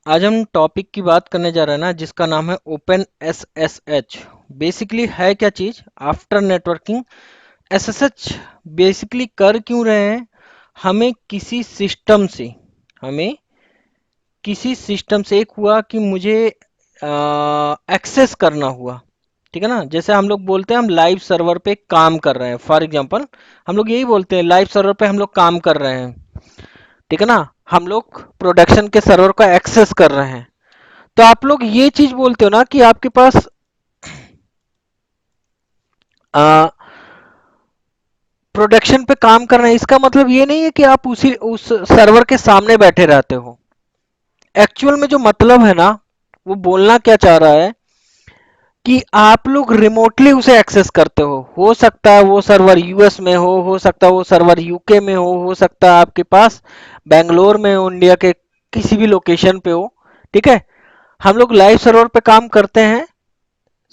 आज हम टॉपिक की बात करने जा रहे हैं ना, जिसका नाम है ओपन एसएसएच। बेसिकली है क्या चीज? आफ्टर नेटवर्किंग एसएसएच बेसिकली कर क्यों रहे हैं? हमें किसी सिस्टम से हमें किसी सिस्टम से एक हुआ कि मुझे एक्सेस करना हुआ। ठीक है ना, जैसे हम लोग बोलते हैं हम लाइव सर्वर पे काम कर रहे हैं, फॉर एग्जांपल हम लोग यही बोलते हैं लाइव सर्वर पे हम लोग काम कर रहे हैं। ठीक है ना, हम लोग प्रोडक्शन के सर्वर को एक्सेस कर रहे हैं। तो आप लोग ये चीज बोलते हो ना कि आपके पास प्रोडक्शन पे काम कर रहे हैं। इसका मतलब ये नहीं है कि आप उस सर्वर के सामने बैठे रहते हो। एक्चुअल में जो मतलब है ना, वो बोलना क्या चाह रहा है कि आप लोग रिमोटली उसे एक्सेस करते हो सकता है वो सर्वर यूएस में हो सकता है वो सर्वर यूके में हो सकता है आपके पास बेंगलोर में हो, इंडिया के किसी भी लोकेशन पे हो। ठीक है, हम लोग लाइव सर्वर पे काम करते हैं।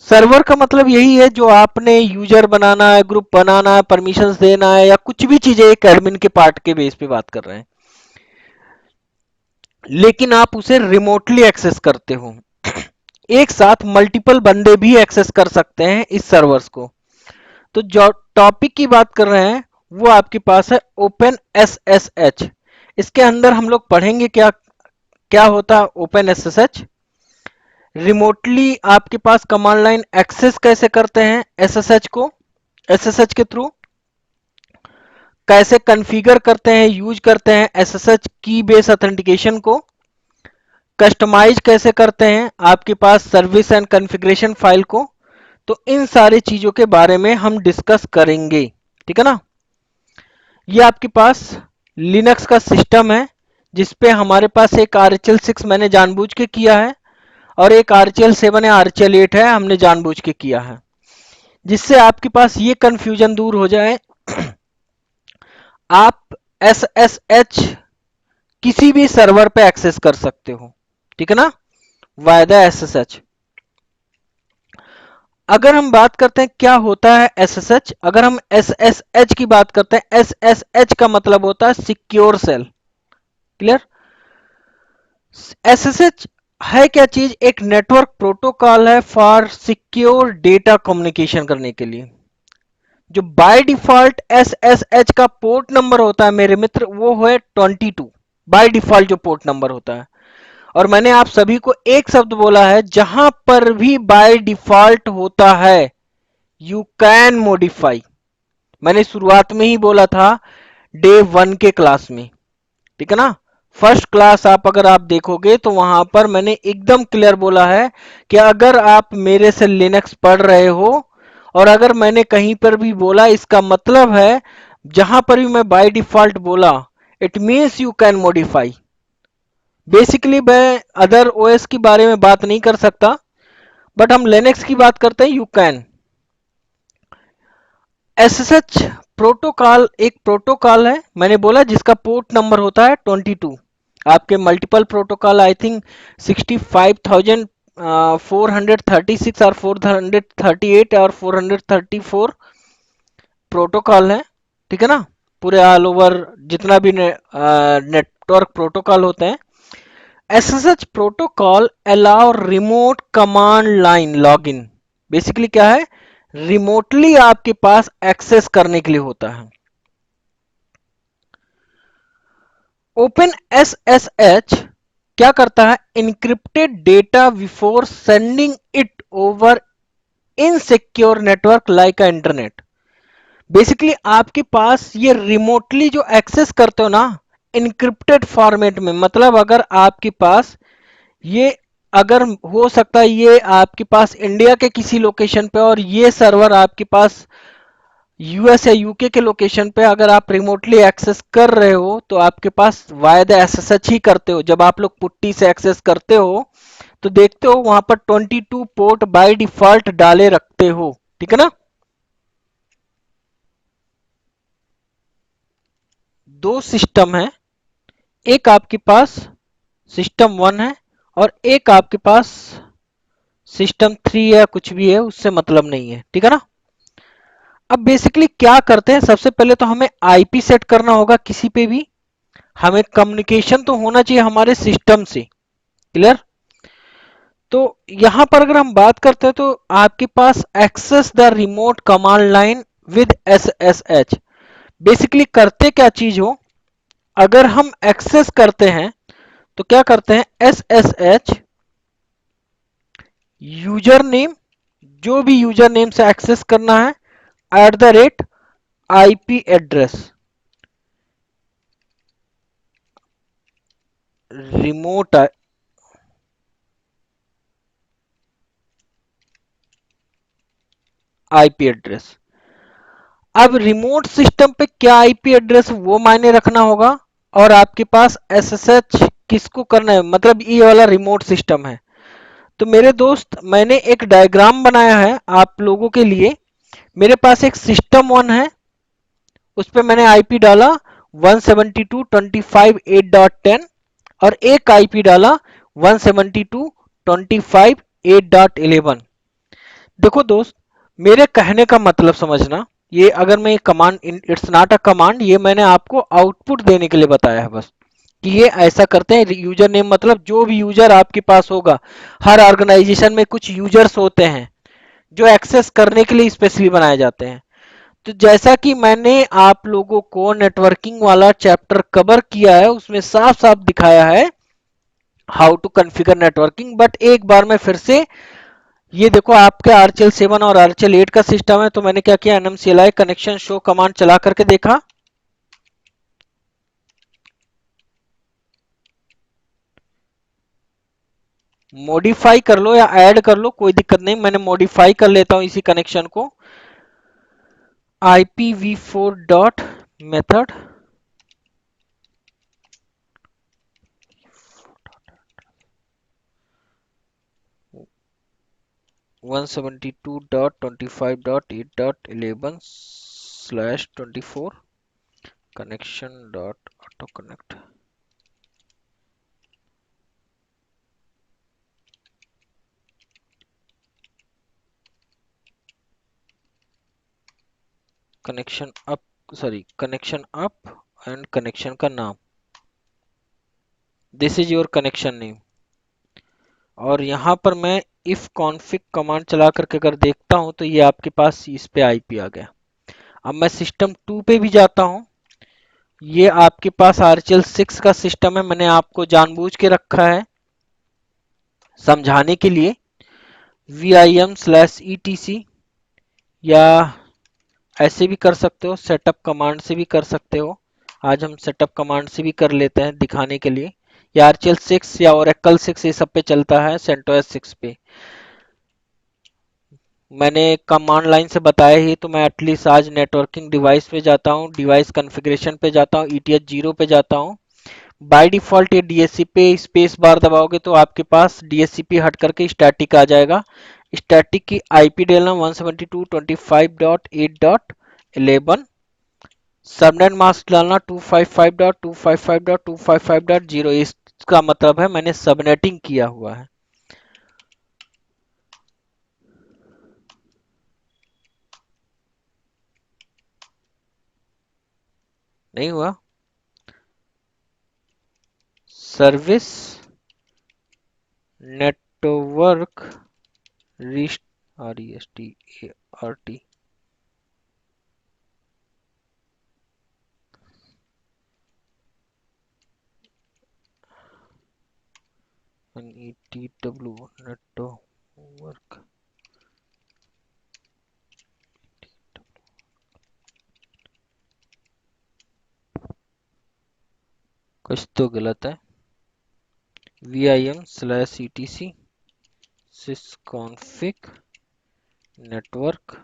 सर्वर का मतलब यही है जो आपने यूजर बनाना है, ग्रुप बनाना है, परमिशंस देना है, या कुछ भी चीजें एक एडमिन के पार्ट के बेस पे बात कर रहे हैं, लेकिन आप उसे रिमोटली एक्सेस करते हो। एक साथ मल्टीपल बंदे भी एक्सेस कर सकते हैं इस सर्वर्स को। तो जो टॉपिक की बात कर रहे हैं वो आपके पास है ओपन एसएसएच। इसके अंदर हम लोग पढ़ेंगे क्या क्या होता है ओपन एसएसएच, रिमोटली आपके पास कमांड लाइन एक्सेस कैसे करते हैं एसएसएच को, एसएसएच के थ्रू कैसे कॉन्फ़िगर करते हैं, यूज करते हैं एसएसएच की बेस ऑथेंटिकेशन को, कस्टमाइज कैसे करते हैं आपके पास सर्विस एंड कॉन्फ़िगरेशन फाइल को। तो इन सारी चीजों के बारे में हम डिस्कस करेंगे। ठीक है ना, ये आपके पास लिनक्स का सिस्टम है जिसपे हमारे पास एक RHEL 6 मैंने जानबूझ के किया है, और एक RHEL 7 या RHEL 8 है हमने जानबूझ के किया है, जिससे आपके पास ये कंफ्यूजन दूर हो जाए। आप एसएसएच किसी भी सर्वर पे एक्सेस कर सकते हो। ठीक है ना, वाय द एसएसएच। अगर हम बात करते हैं क्या होता है एसएसएच, अगर हम एसएसएच की बात करते हैं, एसएसएच का मतलब होता है सिक्योर सेल। क्लियर? एसएसएच है क्या चीज? एक नेटवर्क प्रोटोकॉल है फॉर सिक्योर डेटा कम्युनिकेशन करने के लिए। जो बाय डिफॉल्ट एसएसएच का पोर्ट नंबर होता है मेरे मित्र, वो है 22। बाय डिफॉल्ट जो पोर्ट नंबर होता है, और मैंने आप सभी को एक शब्द बोला है, जहां पर भी बाय डिफॉल्ट होता है यू कैन मॉडिफाई। मैंने शुरुआत में ही बोला था डे 1 के क्लास में। ठीक है ना, फर्स्ट क्लास आप अगर आप देखोगे तो वहां पर मैंने एकदम क्लियर बोला है कि अगर आप मेरे से लिनक्स पढ़ रहे हो और अगर मैंने कहीं पर भी बोला, इसका मतलब है जहां पर भी मैं बाय डिफॉल्ट बोला it means you can modify. Basically मैं अदर ओएस की बारे में बात नहीं कर सकता, बट हम लिनक्स की बात करते हैं, यू कैन। एसएसएच प्रोटोकॉल एक प्रोटोकॉल है, मैंने बोला जिसका पोर्ट नंबर होता है 22। आपके मल्टीपल प्रोटोकॉल आई थिंक 65,436 और 438 और 434 प्रोटोकॉल है। ठीक है ना, पूरे ऑल ओवर जितना भी नेटवर्क प्रोटोकॉल होते हैं। SSH protocol allow remote command line login. Basically क्या है? रिमोटली आपके पास एक्सेस करने के लिए होता है। ओपन एसएसएच क्या करता है? Encrypted data before sending it over insecure network like internet. Basically आपके पास ये रिमोटली जो एक्सेस करते हो ना, इनक्रिप्टेड फॉर्मेट में, मतलब अगर आपके पास ये, अगर हो सकता है ये आपके पास इंडिया के किसी लोकेशन पे और ये सर्वर आपके पास यूएस या यूके के लोकेशन पे, अगर आप रिमोटली एक्सेस कर रहे हो तो आपके पास वाय द एसएसएच ही करते हो। जब आप लोग पुट्टी से एक्सेस करते हो तो देखते हो वहां पर 22 पोर्ट बाय डिफॉल्ट डाले रखते हो। ठीक है ना, दो सिस्टम है, एक आपके पास सिस्टम 1 है और एक आपके पास सिस्टम 3 है, कुछ भी है उससे मतलब नहीं है। ठीक है ना, अब बेसिकली क्या करते हैं, सबसे पहले तो हमें आईपी सेट करना होगा किसी पे भी। हमें कम्युनिकेशन तो होना चाहिए हमारे सिस्टम से। क्लियर? तो यहां पर अगर हम बात करते हैं तो आपके पास access the remote command line with SSH। Basically करते क्या चीज हो, अगर हम एक्सेस करते हैं तो क्या करते हैं, SSH यूजर नेम, जो भी यूजर नेम से एक्सेस करना है, @IP address, remote IP address. अब रिमोट सिस्टम पे क्या IP एड्रेस वो मायने रखना होगा, और आपके पास SSH किसको करना है, मतलब ये वाला रिमोट सिस्टम है। तो मेरे दोस्त मैंने एक डायग्राम बनाया है आप लोगों के लिए। मेरे पास एक सिस्टम वन है, उस पर मैंने आईपी डाला 172.25.8.10 और एक आईपी डाला 172.25.8.11। देखो दोस्त, मेरे कहने का मतलब समझना, ये अगर मैं command, it's not a command, ये मैंने आपको आउटपुट देने के लिए बताया है बस, कि ये ऐसा करते हैं। यूजर नेम मतलब जो भी यूजर आपके पास होगा, हर ऑर्गेनाइजेशन में कुछ यूजर्स होते हैं जो एक्सेस करने के लिए स्पेशली बनाए जाते हैं। तो जैसा कि मैंने आप लोगों को नेटवर्किंग वाला चैप्टर कवर किया है, उसमें साफ साफ दिखाया है how to configure networking. But एक बार मैं फिर से, ये देखो आपके आरचेल 7 और आरचेल 8 का सिस्टम है, तो मैंने क्या किया, NMCLI कनेक्शन शो कमांड चला करके देखा, मॉडिफाई कर लो या ऐड कर लो कोई दिक्कत नहीं, मैंने मॉडिफाई कर लेता हूं इसी कनेक्शन को। IPv4 dot method 172.25.8.11/24 connection dot auto connect connection up, sorry connection up and connection का नाम, this is your connection name. और यहाँ पर मैं इफ कॉन्फिग कमांड चला करके अगर देखता हूँ तो ये आपके पास इस पे आईपी आ गया। अब मैं सिस्टम 2 पे भी जाता हूँ, ये आपके पास आरचेल 6 का सिस्टम है, मैंने आपको जानबूझ के रखा है समझाने के लिए। VIM/etc या ऐसे भी कर सकते हो, सेटअप कमांड से भी कर सकते हो। आज हम सेटअप कमांड से भी कर लेते हैं दिखाने के लिए। या आरचेल 6 या ओरेकल 6 ये सब पे चलता है, सेंटोस 6 पे मैंने कमांड लाइन से बताया ही, तो मैं एटलीस्ट आज नेटवर्किंग डिवाइस पे जाता हूँ, डिवाइस कॉन्फ़िगरेशन पे जाता हूँ, ETH 0 पे जाता हूँ। बाय डिफॉल्ट ये DHCP पे स्पेस बार दबाओगे तो आपके पास DHCP हट करके स्टैटिक आ जाएगा। स्टैटिक की आईपी डालना 172.25.8.11, सबनेट मास्क डालना 255.255.255.0, इसका मतलब है मैंने सबनेटिंग किया हुआ है। नहीं हुआ, service network RESTART NETW network, कुछ तो गलत है। VIM/etc sysconfig network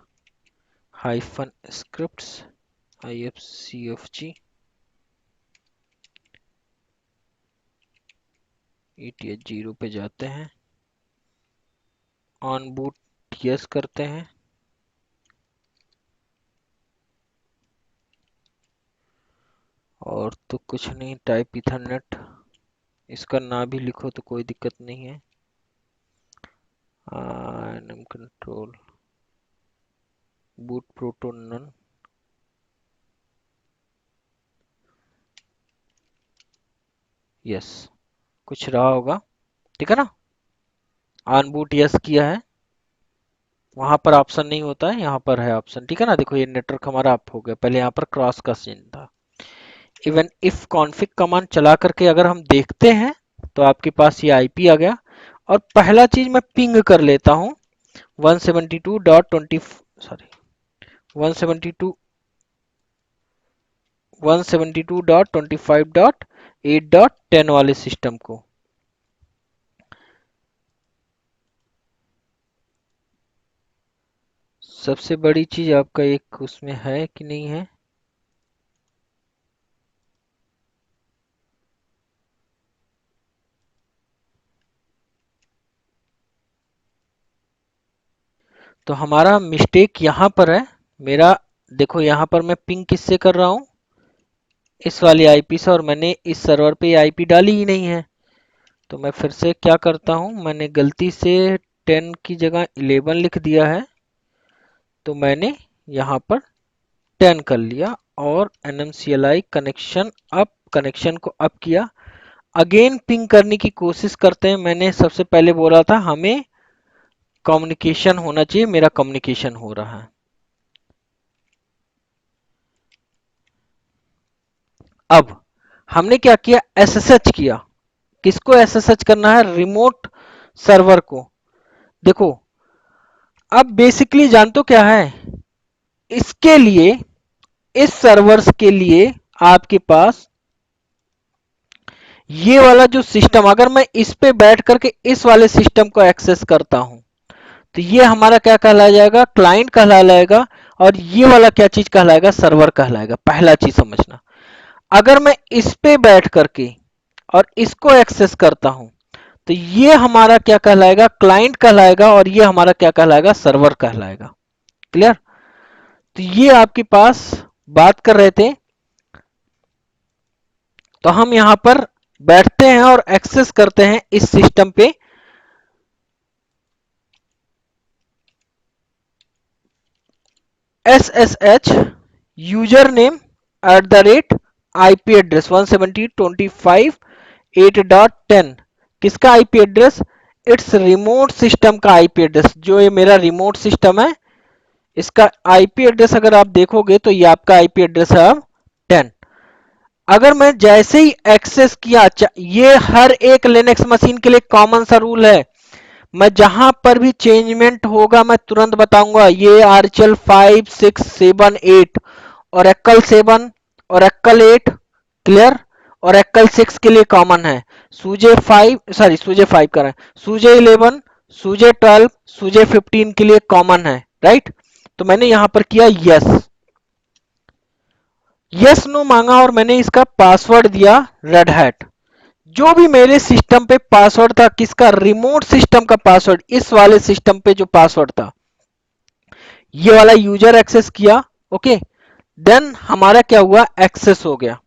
hyphen scripts ifcfg ETH 0 पे जाते हैं, ऑन बूट यस करते हैं, और तो कुछ नहीं, टाइप इथरनेट, इसका ना भी लिखो तो कोई दिक्कत नहीं है। nm control boot proton none, yes कुछ रहा होगा। ठीक है ना। अनबूट यस किया है, वहां पर ऑप्शन नहीं होता है, यहाँ पर है ऑप्शन, ठीक है ना। देखो ये नेटवर्क हमारा अप हो गया, पहले यहाँ पर क्रॉस का सीन था। इवन इफ कॉन्फिग कमांड चला करके अगर हम देखते हैं तो आपके पास ये आईपी आ गया। और पहला चीज मैं पिंग कर लेता हूं 172.20 सॉरी 172 172.25.8.10 वाले सिस्टम को। सबसे बड़ी चीज आपका एक उसमें है कि नहीं है, तो हमारा मिस्टेक यहाँ पर है। मेरा देखो यहाँ पर मैं पिंग किससे कर रहा हूँ, इस वाली आईपी से, और मैंने इस सर्वर पे आईपी डाली ही नहीं है। तो मैं फिर से क्या करता हूँ, मैंने गलती से 10 की जगह 11 लिख दिया है, तो मैंने यहाँ पर 10 कर लिया और NMCLI कनेक्शन को अप किया। अगेन पिंग करने की कोशिश करते हैं। मैंने सबसे पहले बोला था हमें कम्युनिकेशन होना चाहिए, मेरा कम्युनिकेशन हो रहा है। अब हमने क्या किया, SSH किया। किसको SSH करना है, रिमोट सर्वर को। देखो अब बेसिकली जानते हो क्या है, इसके लिए, इस सर्वर्स के लिए आपके पास ये वाला जो सिस्टम, अगर मैं इस पे बैठ करके इस वाले सिस्टम को एक्सेस करता हूं तो ये हमारा क्या कहलाया जाएगा, क्लाइंट कहलाया जाएगा। और ये वाला क्या चीज कहलाएगा, सर्वर कहलाएगा। पहला चीज समझना, अगर मैं इस पे बैठ करके और इसको एक्सेस करता हूं तो ये हमारा क्या कहलाएगा, क्लाइंट कहलाएगा, और ये हमारा क्या कहलाएगा, सर्वर कहलाएगा। क्लियर। तो ये आपके पास बात कर रहे थे, तो हम यहां पर बैठते हैं और एक्सेस करते हैं इस सिस्टम पे। SSH user name @IP address 170.25.8.10 किसका IP address, it's remote system का आईपी एड्रेस। जो ये मेरा रिमोट सिस्टम है इसका आईपी एड्रेस अगर आप देखोगे तो ये आपका आईपी एड्रेस है अब 10। अगर मैं जैसे ही एक्सेस किया, ये हर एक लिनक्स मशीन के लिए कॉमन सा रूल है, मैं जहां पर भी चेंजमेंट होगा मैं तुरंत बताऊंगा। ये आरचल 5 6 7 8 और एक्कल 7 और एक्कल 8 क्लियर, और एक्कल 6 के लिए कॉमन है। सूजे 5 सॉरी सूजे 5 कर रहे हैं, सूजे 11 सूजे 12 सूजे 15 के लिए कॉमन है, राइट। तो मैंने यहां पर किया यस, यस नो मांगा और मैंने इसका पासवर्ड दिया रेड हैट। जो भी मेरे सिस्टम पे पासवर्ड था, किसका, रिमोट सिस्टम का पासवर्ड, इस वाले सिस्टम पे जो पासवर्ड था ये वाला यूजर एक्सेस किया। ओके, देन हमारा क्या हुआ, एक्सेस हो गया।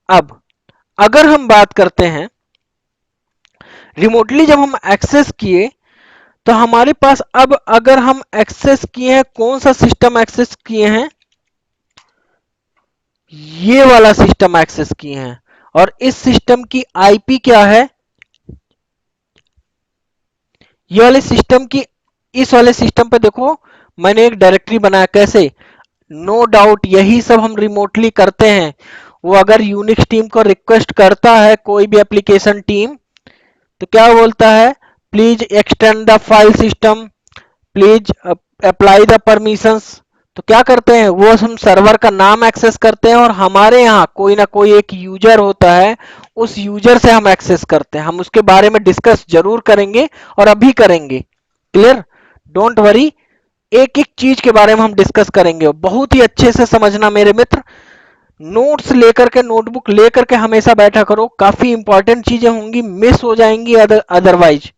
अब अगर हम बात करते हैं रिमोटली, जब हम एक्सेस किए तो हमारे पास, अब अगर हम एक्सेस किए हैं, कौन सा सिस्टम एक्सेस किए हैं, ये वाला सिस्टम एक्सेस किए हैं। और इस सिस्टम की आईपी क्या है, ये वाले सिस्टम की, इस वाले सिस्टम पे देखो मैंने एक डायरेक्टरी बनाया। कैसे, नो डाउट यही सब हम रिमोटली करते हैं। वो अगर यूनिक्स टीम को रिक्वेस्ट करता है, कोई भी एप्लीकेशन टीम, तो क्या बोलता है, please extend the file system, please apply the permissions. तो क्या करते हैं, वो हम सर्वर का नाम एक्सेस करते हैं और हमारे यहाँ कोई ना कोई एक यूजर होता है, उस यूजर से हम एक्सेस करते हैं। हम उसके बारे में डिस्कस जरूर करेंगे और अभी करेंगे, क्लियर, डोंट वरी। एक एक चीज के बारे में हम डिस्कस करेंगे, बहुत ही अच्छे से समझना मेरे मित्र। नोट्स लेकर के, नोटबुक लेकर के हमेशा बैठा करो, काफी इंपॉर्टेंट चीजें होंगी, मिस हो जाएंगी अदरवाइज।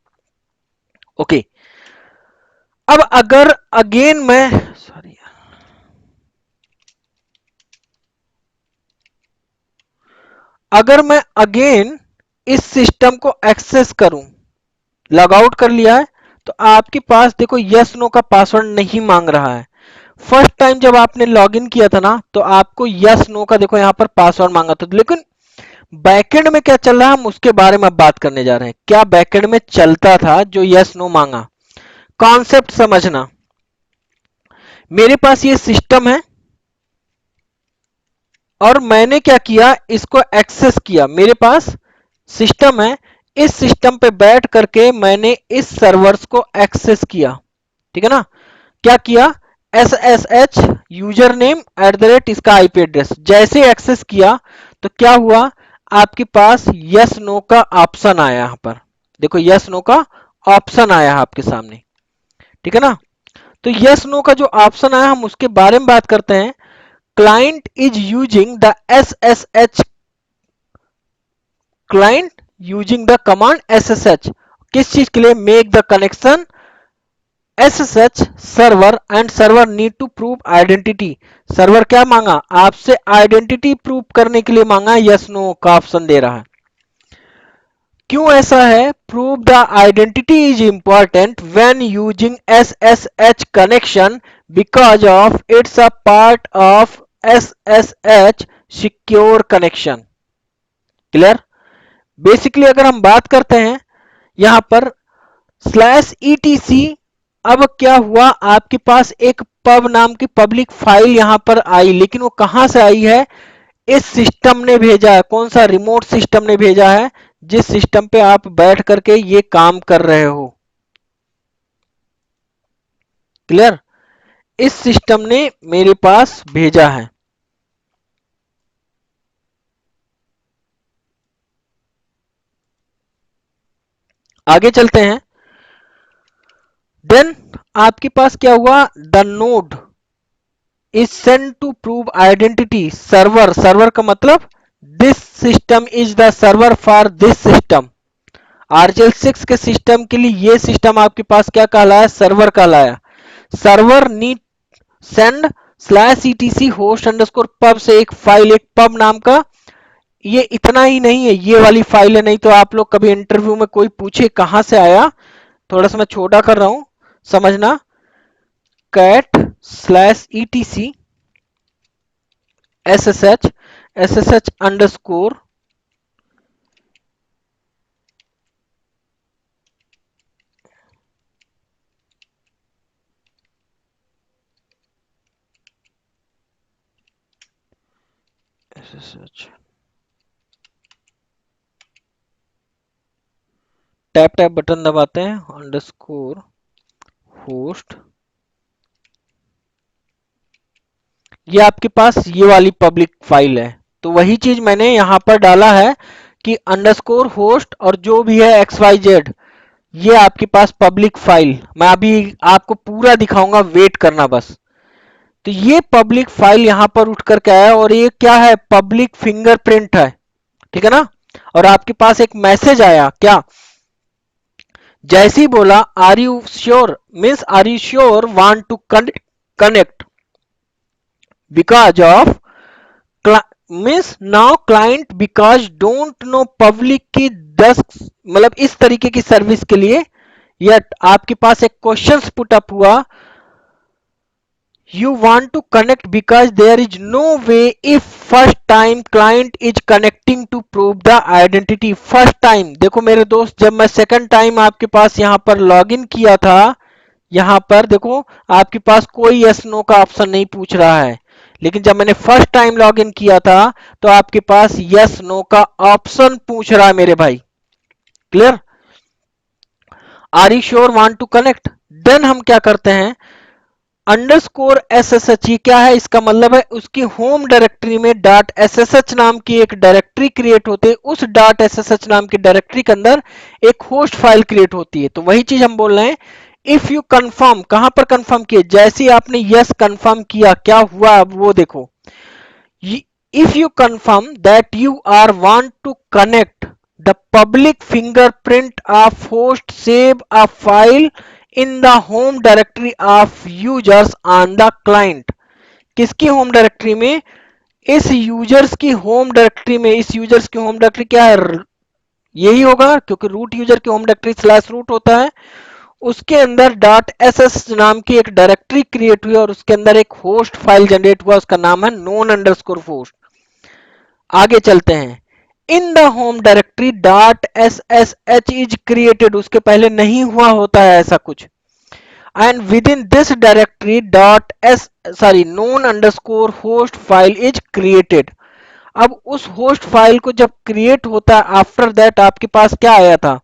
ओके, अब अगर अगेन मैं, सॉरी, अगर मैं अगेन इस सिस्टम को एक्सेस करूं, लॉग आउट कर लिया है, तो आपके पास देखो यस नो का पासवर्ड नहीं मांग रहा है। फर्स्ट टाइम जब आपने लॉगिन किया था ना, तो आपको यस नो का देखो यहां पर पासवर्ड मांगा था, लेकिन बैकएंड में क्या चल रहा है हम उसके बारे में अब बात करने जा रहे हैं। क्या बैकएंड में चलता था जो यस नो मांगा। कॉन्सेप्ट समझना, मेरे पास ये सिस्टम है और मैंने क्या किया, इसको एक्सेस किया। मेरे पास सिस्टम है, इस सिस्टम पे बैठ करके मैंने इस सर्वर्स को एक्सेस किया। ठीक है ना। क्या किया, S S H user name @ इसका आईपी एड्रेस जैसे एक्सेस किया तो क्या हुआ, आपके पास यस नो का ऑप्शन आया। यहां पर देखो यस नो का ऑप्शन आया है आपके सामने। ठीक है ना। तो यस नो का जो ऑप्शन आया हम उसके बारे में बात करते हैं। Client is using the SSH, client using the command SSH, किस चीज के लिए, make the connection SSH server and server need to prove identity. Server क्या मांगा, आपसे आइडेंटिटी प्रूव करने के लिए मांगा, यस नो का ऑप्शन दे रहा है। क्यों ऐसा है, prove the identity is important when using SSH connection because of it's a part of SSH secure connection. Clear. Basically अगर हम बात करते हैं यहां पर /etc, अब क्या हुआ, आपके पास एक पब नाम की पब्लिक फाइल यहां पर आई, लेकिन वो कहां से आई है, इस सिस्टम ने भेजा है। कौन सा, रिमोट सिस्टम ने भेजा है, जिस सिस्टम पे आप बैठ करके ये काम कर रहे हो। क्लियर। इस सिस्टम ने मेरे पास भेजा है। आगे चलते हैं। देन आपके पास क्या हुआ, the node is send to prove identity server. Server का मतलब this system is the server for this system. RJ6 के सिस्टम के लिए ये सिस्टम आपके पास क्या कहलाया, सर्वर कहलाया। Server need send /etc host underscore pub से एक फाइल, एक पब नाम का। ये इतना ही नहीं है, ये वाली फाइल है, नहीं तो आप लोग कभी इंटरव्यू में कोई पूछे कहां से आया, थोड़ा सा मैं छोटा कर रहा हूं समझना। cat/etc ssh underscore ssh tap tap button दबाते हैं, अंडरस्कोर होस्ट। ये आपके पास ये वाली पब्लिक फाइल है, तो वही चीज मैंने यहां पर डाला है कि अंडरस्कोर होस्ट और जो भी है XYZ, ये आपके पास पब्लिक फाइल, मैं अभी आपको पूरा दिखाऊंगा, वेट करना बस। तो ये पब्लिक फाइल यहां पर उठ करके आया और ये क्या है, पब्लिक फिंगरप्रिंट है। ठीक है ना। और आपके पास एक मैसेज आया, क्या, जैसे ही बोला are you sure, means are you sure want to connect because of, means now client because don't know public key 10, मतलब इस तरीके की सर्विस के लिए, या आपके पास एक क्वेश्चन पुट अप हुआ, you want to connect because there is no way if first time client is connecting to prove the identity। first time, देखो मेरे दोस्त, जब मैं second time आपके पास यहां पर लॉगिन किया था, यहां पर देखो आपके पास कोई यस नो का ऑप्शन नहीं पूछ रहा है, लेकिन जब मैंने फर्स्ट टाइम लॉगिन किया था तो आपके पास यस नो का ऑप्शन पूछ रहा है मेरे भाई। Clear. Are you sure want to connect, then हम क्या करते हैं, अंडरस्कोर SSH, ये क्या है, इसका मतलब है उसकी होम डायरेक्टरी में .ssh नाम की एक डायरेक्टरी क्रिएट होती है, उस .ssh नाम की डायरेक्टरी के अंदर एक होस्ट फाइल क्रिएट होती है। तो वही चीज हम बोल रहे हैं, इफ यू कंफर्म, कहां पर कंफर्म किए, जैसे ही आपने यस कंफर्म किया, क्या हुआ अब वो देखो, if you confirm that you are want to connect the public fingerprint of host, save a file in the home directory of users on the client। किसकी होम डायरेक्टरी में, इस यूजर्स की होम डायरेक्टरी में। इस users की home directory क्या है, यही होगा क्योंकि रूट यूजर की होम डायरेक्टरी /रूट होता है। उसके अंदर .ss नाम की एक डायरेक्टरी क्रिएट हुई और उसके अंदर एक होस्ट फाइल जनरेट हुआ, उसका नाम है known_host। आगे चलते हैं। In the home directory dot S S H is created, उसके पहले नहीं हुआ होता है ऐसा कुछ। And with in this directory dot S sorry known underscore host file is created. अब उस होस्ट फाइल को जब क्रिएट होता है, आफ्टर दैट आपके पास क्या आया था,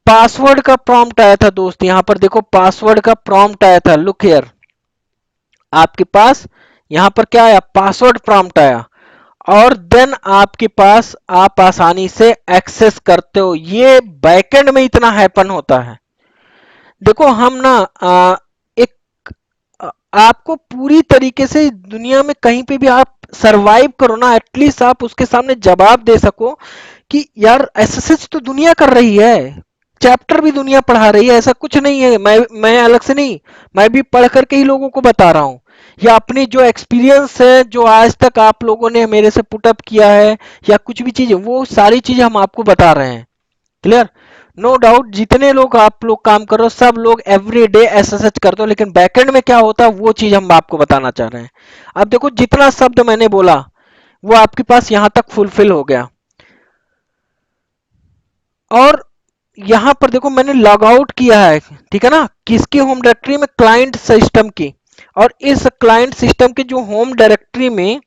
पासवर्ड का प्रॉम्प्ट आया था दोस्त। यहां पर देखो पासवर्ड का प्रॉम्प्ट आया था, लुक हियर, आपके पास यहां पर क्या आया, पासवर्ड प्रॉम्प्ट आया। और देन आपके पास आप आसानी से एक्सेस करते हो। ये बैकएंड में इतना हैपन होता है। देखो हम ना एक आपको पूरी तरीके से दुनिया में कहीं पे भी आप सरवाइव करो ना, एटलीस्ट आप उसके सामने जवाब दे सको कि यार एसएसएच तो दुनिया कर रही है, चैप्टर भी दुनिया पढ़ा रही है, ऐसा कुछ नहीं है, मैं अलग से नहीं, मैं भी पढ़ करके ही लोगों को बता रहा हूं, या अपनी जो एक्सपीरियंस है, जो आज तक आप लोगों ने मेरे से पुटअप किया है, या कुछ भी चीजें, वो सारी चीजें हम आपको बता रहे हैं। क्लियर? नो डाउट जितने लोग आप लोग काम कर रहे हो सब लोग एवरी डे एसएसएच करते हो, लेकिन बैकएंड में क्या होता है वो चीज हम आपको बताना चाह रहे हैं। अब देखो जितना शब्द मैंने बोला वो आपके पास यहां तक फुलफिल हो गया। और यहां पर देखो मैंने लॉग आउट किया है, ठीक है ना, किसकी होम डायरेक्टरी में, क्लाइंट सिस्टम की। और इस क्लाइंट सिस्टम के जो होम डायरेक्टरी में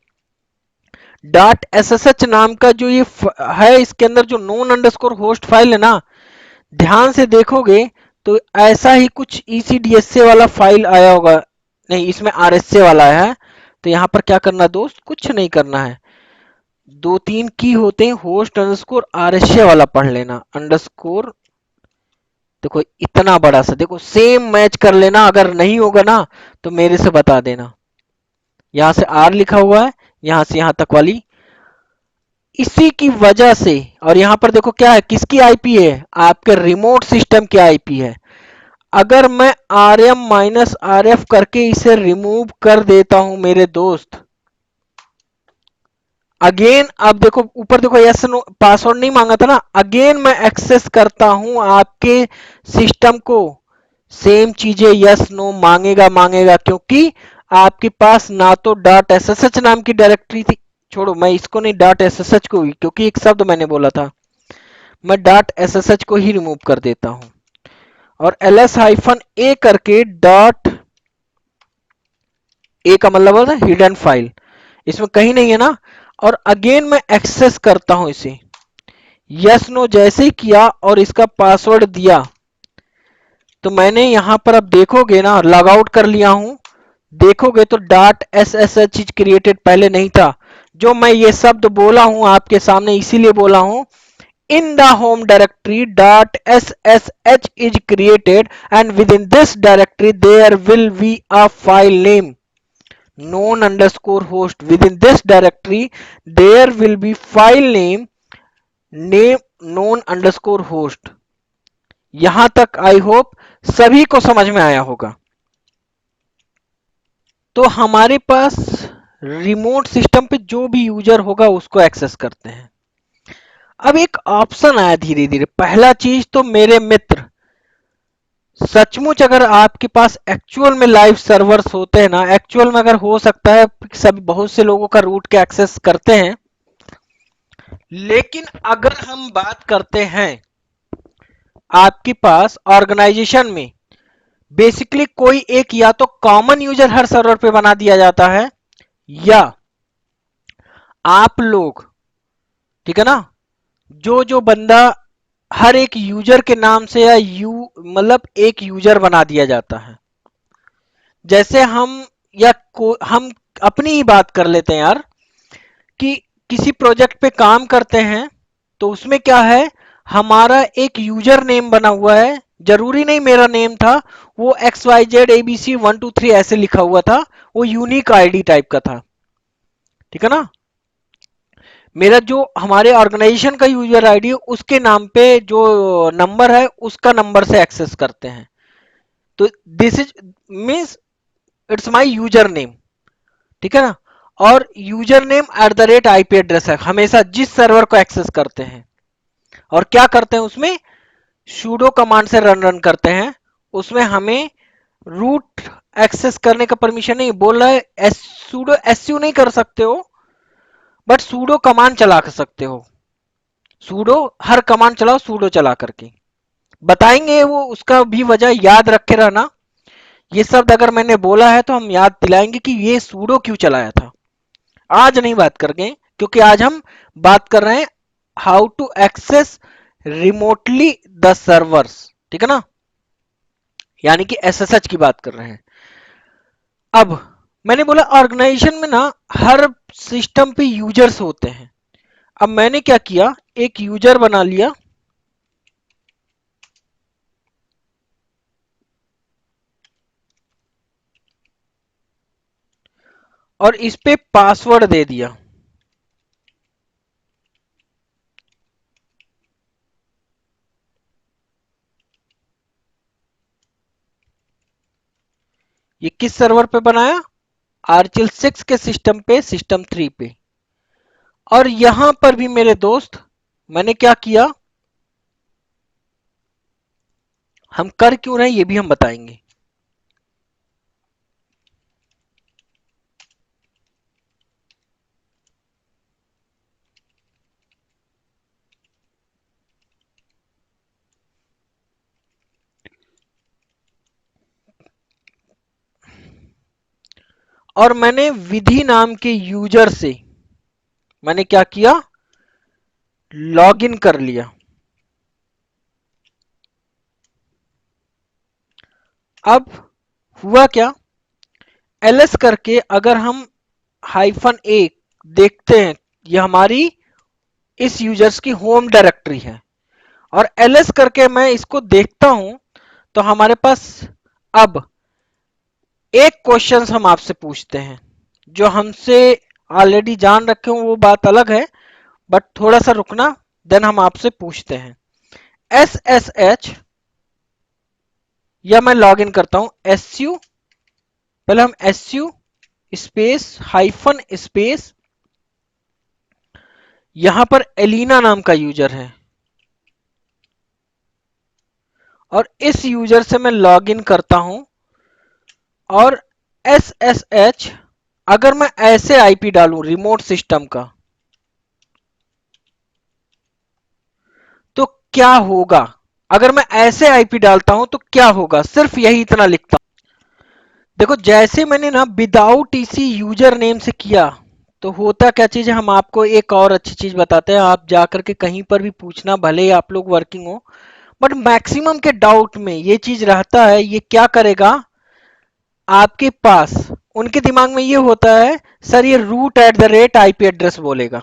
डॉट एसएसएच नाम का जो ये है, इसके अंदर जो नोन अंडरस्कोर होस्ट फाइल है ना, ध्यान से देखोगे तो ऐसा ही कुछ ईसीडीएसए वाला फाइल आया होगा। नहीं, इसमें आरएसए वाला है। तो यहां पर क्या करना दोस्त, कुछ नहीं करना है, दो तीन की होते हैं, होस्ट अंडरस्कोर आरएसए वाला पढ़ लेना, अंडरस्कोर, देखो इतना बड़ा सा, देखो सेम मैच कर लेना, अगर नहीं होगा ना तो मेरे से बता देना। यहां से आर लिखा हुआ है, यहां से यहां तक वाली, इसी की वजह से। और यहां पर देखो क्या है, किसकी आईपी है, आपके रिमोट सिस्टम की आईपी है। अगर मैं R M minus R F करके इसे रिमूव कर देता हूं मेरे दोस्त, अगेन अब देखो ऊपर देखो, यस नो पासवर्ड नहीं मांगा था ना, अगेन मैं एक्सेस करता हूं आपके सिस्टम को, सेम चीजें यस नो मांगेगा मांगेगा, क्योंकि आपके पास ना तो डॉट एसएसएच नाम की डायरेक्टरी थी, छोड़ो मैं इसको नहीं, डॉट एसएसएच को ही, क्योंकि एक शब्द मैंने बोला था, मैं डॉट एसएसएच को ही रिमूव कर देता हूं। और ls हाइफन ए करके डॉट ए का मतलब होता है हिडन फाइल, इसमें कहीं नहीं है ना। और अगेन मैं एक्सेस करता हूं इसे, यस नो जैसे ही किया और इसका पासवर्ड दिया, तो मैंने यहां पर अब देखोगे ना, लॉग आउट कर लिया हूं, देखोगे तो dot S S H is created पहले नहीं था। जो मैं ये शब्द बोला हूं आपके सामने इसीलिए बोला हूं, in the home directory dot ssh is created and within this directory there will be a file name known underscore host, within this directory there will be file name known underscore host। यहां तक I hope सभी को समझ में आया होगा। तो हमारे पास रिमोट सिस्टम पे जो भी यूजर होगा उसको एक्सेस करते हैं। अब एक ऑप्शन आया धीरे धीरे, पहला चीज तो मेरे मित्र, सचमुच अगर आपके पास एक्चुअल में लाइव सर्वर्स होते हैं ना, एक्चुअल में अगर हो सकता है सब बहुत से लोगों का रूट के एक्सेस करते हैं, लेकिन अगर हम बात करते हैं आपके पास ऑर्गेनाइजेशन में, बेसिकली कोई एक या तो कॉमन यूजर हर सर्वर पे बना दिया जाता है, या आप लोग, ठीक है ना, जो जो बंदा हर एक यूजर के नाम से या मतलब एक यूजर बना दिया जाता है। जैसे हम हम अपनी ही बात कर लेते हैं यार, कि किसी प्रोजेक्ट पे काम करते हैं, तो उसमें क्या है, हमारा एक यूजर नेम बना हुआ है, जरूरी नहीं मेरा नेम था, वो XYZ ABC123 ऐसे लिखा हुआ था, वो यूनिक आईडी टाइप का था, ठीक है ना। मेरा जो हमारे ऑर्गेनाइजेशन का यूजर आईडी है उसके नाम पे जो नंबर है उसका नंबर से एक्सेस करते हैं, तो this is means it's my user name, ठीक है ना। और user name at the rate IP address है, हमेशा जिस सर्वर को एक्सेस करते हैं। और क्या करते हैं उसमें, sudo कमांड से रन करते हैं, उसमें हमें रूट एक्सेस करने का परमिशन नहीं, बोल रहा है sudo su नहीं कर सकते हो, बट सूडो कमांड चला सकते हो, सूडो हर कमांड चलाओ सूडो चला करके बताएंगे, वो उसका भी वजह याद रखे रहना। ये शब्द अगर मैंने बोला है तो हम याद दिलाएंगे कि ये सूडो क्यों चलाया था। आज नहीं बात करेंगे, क्योंकि आज हम बात कर रहे हैं how to access remotely the servers, ठीक है ना, यानी कि एसएसएच की बात कर रहे हैं। अब मैंने बोला ऑर्गेनाइजेशन में ना हर सिस्टम पे यूजर्स होते हैं। अब मैंने क्या किया, एक यूजर बना लिया और इस पे पासवर्ड दे दिया। ये किस सर्वर पे बनाया, आरचिल 6 के सिस्टम पे, सिस्टम 3 पे। और यहां पर भी मेरे दोस्त मैंने क्या किया, हम कर क्यों रहे हैं ये भी हम बताएंगे। और मैंने विधि नाम के यूजर से मैंने क्या किया, लॉगिन कर लिया। अब हुआ क्या, ls करके अगर हम -a देखते हैं, ये हमारी इस यूजर्स की होम डायरेक्टरी है। और ls करके मैं इसको देखता हूं तो हमारे पास अब एक क्वेश्चन हम आपसे पूछते हैं, जो हमसे ऑलरेडी जान रखे हो वो बात अलग है, बट थोड़ा सा रुकना, देन हम आपसे पूछते हैं। SSH या मैं लॉग इन करता हूं SU, पहले हम SU स्पेस हाइफन स्पेस, यहां पर एलिना नाम का यूजर है और इस यूजर से मैं लॉग इन करता हूं। और SSH अगर मैं ऐसे आईपी डालूं रिमोट सिस्टम का तो क्या होगा, अगर मैं ऐसे आईपी डालता हूं तो क्या होगा, सिर्फ यही इतना लिखता हूं। देखो जैसे मैंने ना विदाउट इसी यूजर नेम से किया तो होता क्या चीज है, हम आपको एक और अच्छी चीज बताते हैं, आप जाकर के कहीं पर भी पूछना, भले ही आप लोग वर्किंग हो, बट मैक्सिमम के डाउट में ये चीज रहता है। ये क्या करेगा, आपके पास उनके दिमाग में ये होता है सर ये root at the rate IP address बोलेगा।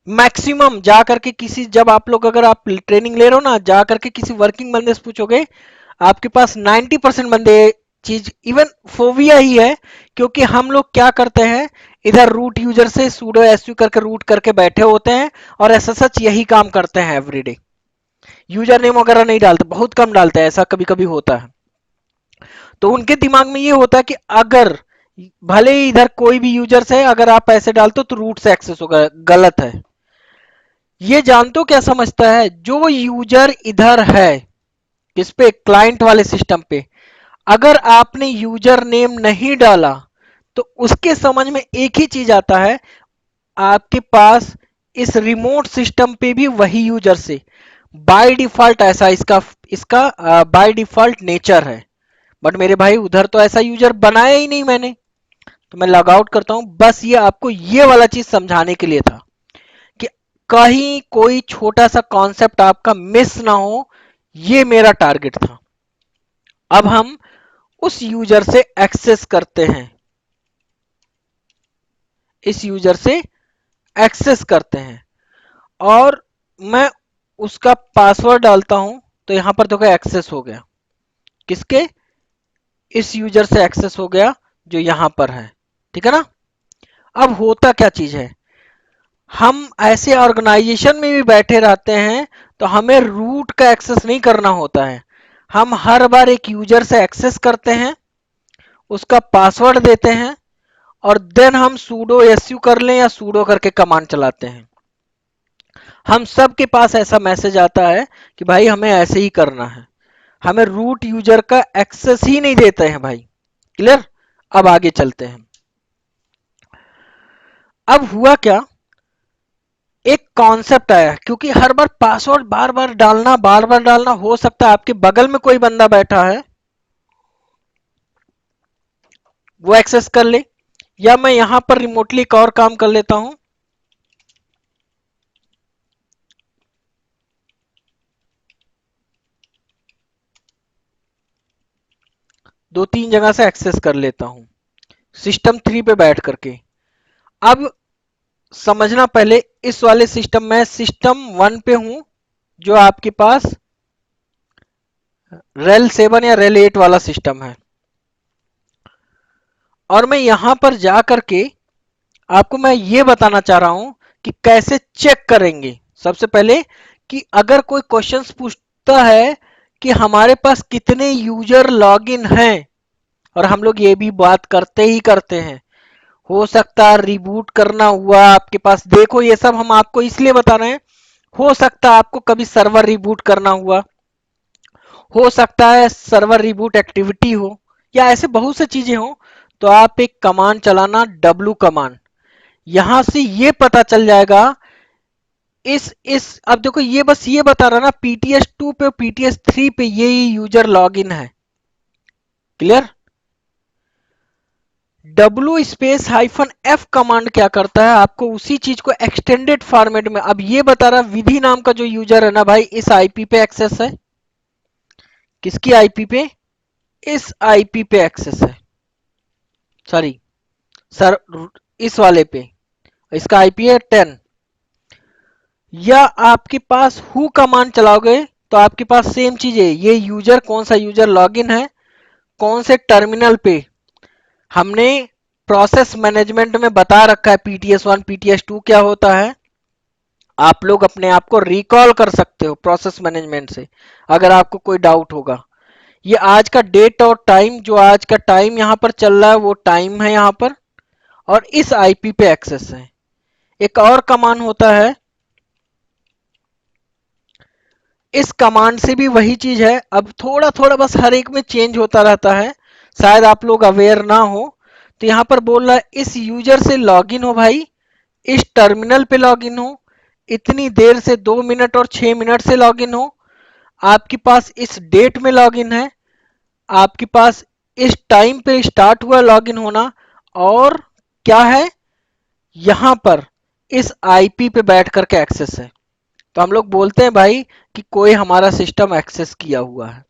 मैक्सिमम जा करके किसी, जब आप लोग अगर आप ट्रेनिंग ले रहे हो ना, जा करके किसी वर्किंग बंदे से पूछोगे, आपके पास 90% बंदे चीज इवन फोबिया ही है। क्योंकि हम लोग क्या करते हैं, इधर रूट यूजर से सूडो एसयू करके रूट करके बैठे होते हैं और एसएसएच यही काम करते हैं एवरीडे। यूजर नेम वगैरह नहीं डालते, बहुत कम डालते हैं, ऐसा कभी कभी होता है। तो उनके दिमाग में ये होता है कि अगर भले ही इधर कोई भी यूजर्स है, अगर आप ऐसे डालते हो तो रूट से एक्सेस होगा, गलत है। ये जानते हो क्या समझता है, जो यूजर इधर है किस पे, क्लाइंट वाले सिस्टम पे, अगर आपने यूजर नेम नहीं डाला तो उसके समझ में एक ही चीज आता है, आपके पास इस रिमोट सिस्टम पे भी वही यूजर से बाय डिफॉल्ट ऐसा इसका इसका बाय डिफॉल्ट नेचर है। बट मेरे भाई उधर तो ऐसा यूजर बनाया ही नहीं मैंने, तो मैं लॉग आउट करता हूं। बस ये आपको ये वाला चीज समझाने के लिए था कि कहीं कोई छोटा सा कॉन्सेप्ट आपका मिस ना हो, ये मेरा टारगेट था। अब हम उस यूजर से एक्सेस करते हैं, इस यूजर से एक्सेस करते हैं और मैं उसका पासवर्ड डालता हूं तो यहां पर देखो एक्सेस हो गया, किसके, इस यूजर से एक्सेस हो गया जो यहां पर है, ठीक है ना। अब होता क्या चीज है, हम ऐसे ऑर्गेनाइजेशन में भी बैठे रहते हैं तो हमें रूट का एक्सेस नहीं करना होता है। हम हर बार एक यूजर से एक्सेस करते हैं, उसका पासवर्ड देते हैं और देन हम सूडो एसयू कर लें या सूडो करके कमांड चलाते हैं। हम सब के पास ऐसा मैसेज आता है कि भाई हमें ऐसे ही करना है, हमें रूट यूजर का एक्सेस ही नहीं देते हैं भाई। क्लियर। अब आगे चलते हैं। अब हुआ क्या, एक कॉन्सेप्ट आया, क्योंकि हर बार पासवर्ड बार बार डालना, हो सकता है आपके बगल में कोई बंदा बैठा है वो एक्सेस कर ले, या मैं यहां पर रिमोटली एक और काम कर लेता हूं, दो तीन जगह से एक्सेस कर लेता हूं सिस्टम 3 पे बैठ करके। अब समझना पहले, इस वाले सिस्टम में सिस्टम 1 पे हूं, जो आपके पास रेल 7 या रेल 8 वाला सिस्टम है, और मैं यहां पर जा करके आपको मैं ये बताना चाह रहा हूं कि कैसे चेक करेंगे। सबसे पहले कि अगर कोई क्वेश्चंस पूछता है कि हमारे पास कितने यूजर लॉगिन हैं, और हम लोग ये भी बात करते ही करते हैं, हो सकता है रिबूट करना हुआ आपके पास, देखो ये सब हम आपको इसलिए बता रहे हैं, हो सकता है आपको कभी सर्वर रिबूट करना हुआ, हो सकता है सर्वर रिबूट एक्टिविटी हो, या ऐसे बहुत से चीजें हो, तो आप एक कमांड चलाना, डब्लू कमांड, यहां से ये पता चल जाएगा। इस अब देखो ये बस ये बता रहा ना, पीटीएस 2 पे पीटीएस 3 पे ये यूजर लॉगिन है, clear. W space hyphen F command क्या करता है, आपको उसी चीज को एक्सटेंडेड फॉर्मेट में, अब ये बता रहा विधि नाम का जो यूजर है ना भाई, इस आईपी पे एक्सेस है, किसकी आईपी पे, इस आईपी पे एक्सेस है, सॉरी सर, इस वाले पे, इसका आईपी है 10, या आपके पास हु कमांड चलाओगे तो आपके पास सेम चीज है, ये यूजर कौन सा यूजर लॉगिन है, कौन से टर्मिनल पे। हमने प्रोसेस मैनेजमेंट में बता रखा है पीटीएस 1 पीटीएस 2 क्या होता है, आप लोग अपने आप को रिकॉल कर सकते हो प्रोसेस मैनेजमेंट से, अगर आपको कोई डाउट होगा। ये आज का डेट और टाइम, जो आज का टाइम यहां पर चल रहा है वो टाइम है यहां पर, और इस आईपी पे एक्सेस है। एक और कमांड होता है, इस कमांड से भी वही चीज है, अब थोड़ा थोड़ा बस हर एक में चेंज होता रहता है, शायद आप लोग अवेयर ना हो। तो यहां पर बोल रहा है इस यूजर से लॉगिन हो भाई, इस टर्मिनल पे लॉगिन हो, इतनी देर से 2 मिनट और 6 मिनट से लॉगिन हो, आपके पास इस डेट में लॉगिन है, आपके पास इस टाइम पे स्टार्ट हुआ लॉगिन होना, और क्या है यहां पर इस आईपी पे बैठ करके एक्सेस है। तो हम लोग बोलते हैं भाई कि कोई हमारा सिस्टम एक्सेस किया हुआ है,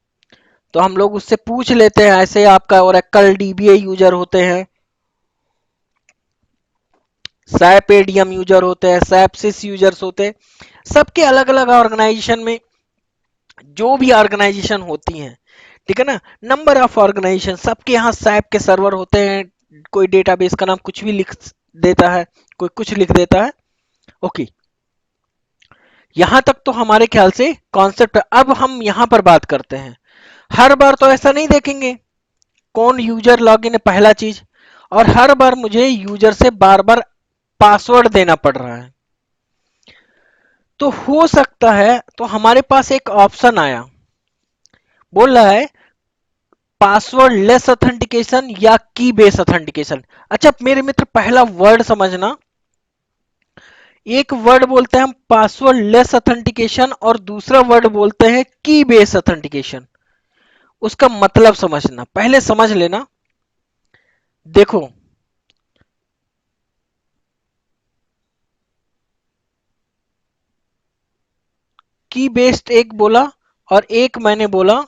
तो हम लोग उससे पूछ लेते हैं, ऐसे आपका ओरेकल डीबीए यूजर होते हैं, सैप एडीएम यूजर होते हैं, सैप सिस यूजर्स होते हैं, सबके अलग अलग ऑर्गेनाइजेशन में, जो भी ऑर्गेनाइजेशन होती हैं, ठीक है ना, नंबर ऑफ ऑर्गेनाइजेशन, सबके यहाँ सैप के सर्वर होते हैं, कोई डेटाबेस का नाम कुछ भी लिख देता है, कोई कुछ लिख देता है, ओके। यहां तक तो हमारे ख्याल से कॉन्सेप्ट है। अब हम यहां पर बात करते हैं, हर बार तो ऐसा नहीं देखेंगे कौन यूजर लॉगिन है पहला चीज, और हर बार मुझे यूजर से बार बार पासवर्ड देना पड़ रहा है। तो हो सकता है, तो हमारे पास एक ऑप्शन आया, बोल रहा है पासवर्ड लेस ऑथेंटिकेशन या की बेस ऑथेंटिकेशन। अच्छा मेरे मित्र, पहला वर्ड समझना, एक वर्ड बोलते हैं हम पासवर्ड लेस ऑथेंटिकेशन, और दूसरा वर्ड बोलते हैं की बेस ऑथेंटिकेशन। उसका मतलब समझना, पहले समझ लेना। देखो की बेस्ड एक बोला, और एक मैंने बोला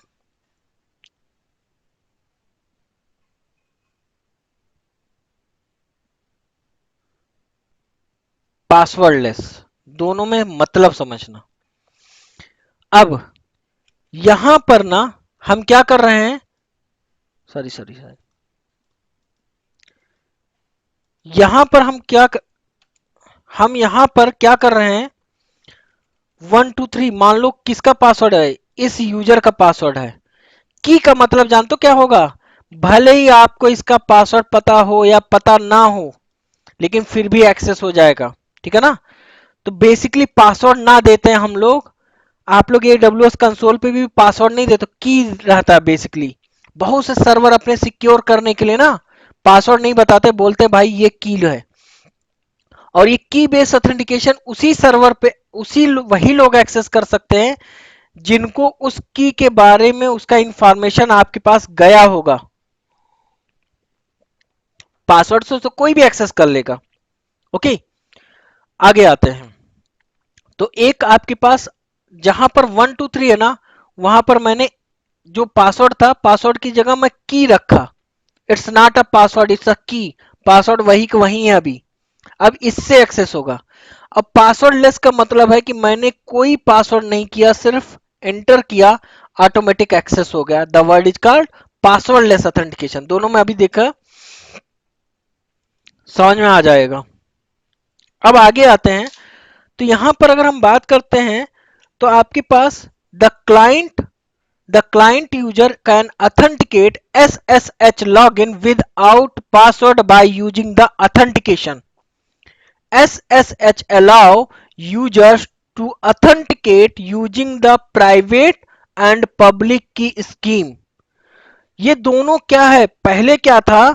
पासवर्डलेस, दोनों में मतलब समझना। अब यहां पर ना हम क्या कर रहे हैं, सॉरी सॉरी सॉरी, यहां पर हम यहां पर क्या कर रहे हैं, 1 2 3 मान लो किसका पासवर्ड है, इस यूजर का पासवर्ड है। की का मतलब जानते हो क्या होगा, भले ही आपको इसका पासवर्ड पता हो या पता ना हो, लेकिन फिर भी एक्सेस हो जाएगा, ठीक है ना। तो बेसिकली पासवर्ड ना देते हैं हम लोग, आप लोग AWS कंसोल पे भी पासवर्ड नहीं देते, की रहता है बेसिकली। बहुत से सर्वर अपने सिक्योर करने के लिए ना पासवर्ड नहीं बताते, बोलते हैं भाई ये की है, और ये की बेस्ड ऑथेंटिकेशन उसी सर्वर पे वही लोग एक्सेस कर सकते हैं जिनको उस की के बारे में उसका इंफॉर्मेशन आपके पास गया होगा। पासवर्ड से तो कोई भी एक्सेस कर लेगा। ओके, आगे आते हैं। तो एक आपके पास जहां पर 1 2 3 है ना, वहां पर मैंने जो पासवर्ड था, पासवर्ड की जगह मैं की रखा। It's not a password, it's a की। पासवर्ड वही का वही है अभी। अब इससे एक्सेस होगा। अब पासवर्ड लेस का मतलब है कि मैंने कोई पासवर्ड नहीं किया, सिर्फ एंटर किया, ऑटोमेटिक एक्सेस हो गया। The word is called password less authentication. दोनों में अभी देखा, समझ में आ जाएगा। अब आगे आते हैं। तो यहां पर अगर हम बात करते हैं तो आपके पास the client user can authenticate SSH login without password by using the authentication. SSH allow users to authenticate using the private and public key scheme. ये दोनों क्या है, पहले क्या था,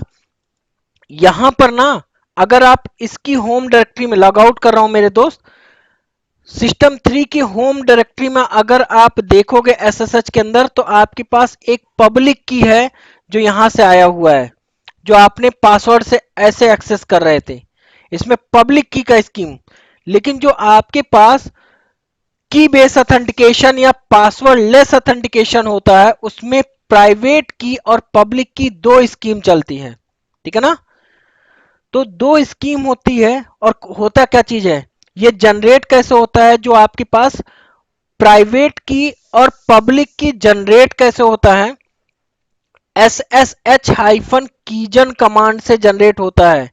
यहां पर ना अगर आप इसकी होम डायरेक्टरी में लॉग आउट कर रहा हूं मेरे दोस्त, सिस्टम 3 की होम डायरेक्टरी में अगर आप देखोगे एसएसएच के अंदर, तो आपके पास एक पब्लिक की है जो यहां से आया हुआ है, जो आपने पासवर्ड से ऐसे एक्सेस कर रहे थे। इसमें पब्लिक की का स्कीम। लेकिन जो आपके पास की बेस ऑथेंटिकेशन या पासवर्ड लेस ऑथेंटिकेशन होता है, उसमें प्राइवेट की और पब्लिक की दो स्कीम चलती है। ठीक है ना। तो दो स्कीम होती है। और होता क्या चीज है, ये जनरेट कैसे होता है, जो आपके पास प्राइवेट की और पब्लिक की जनरेट कैसे होता है, SSH-कीजन कमांड से जनरेट होता है।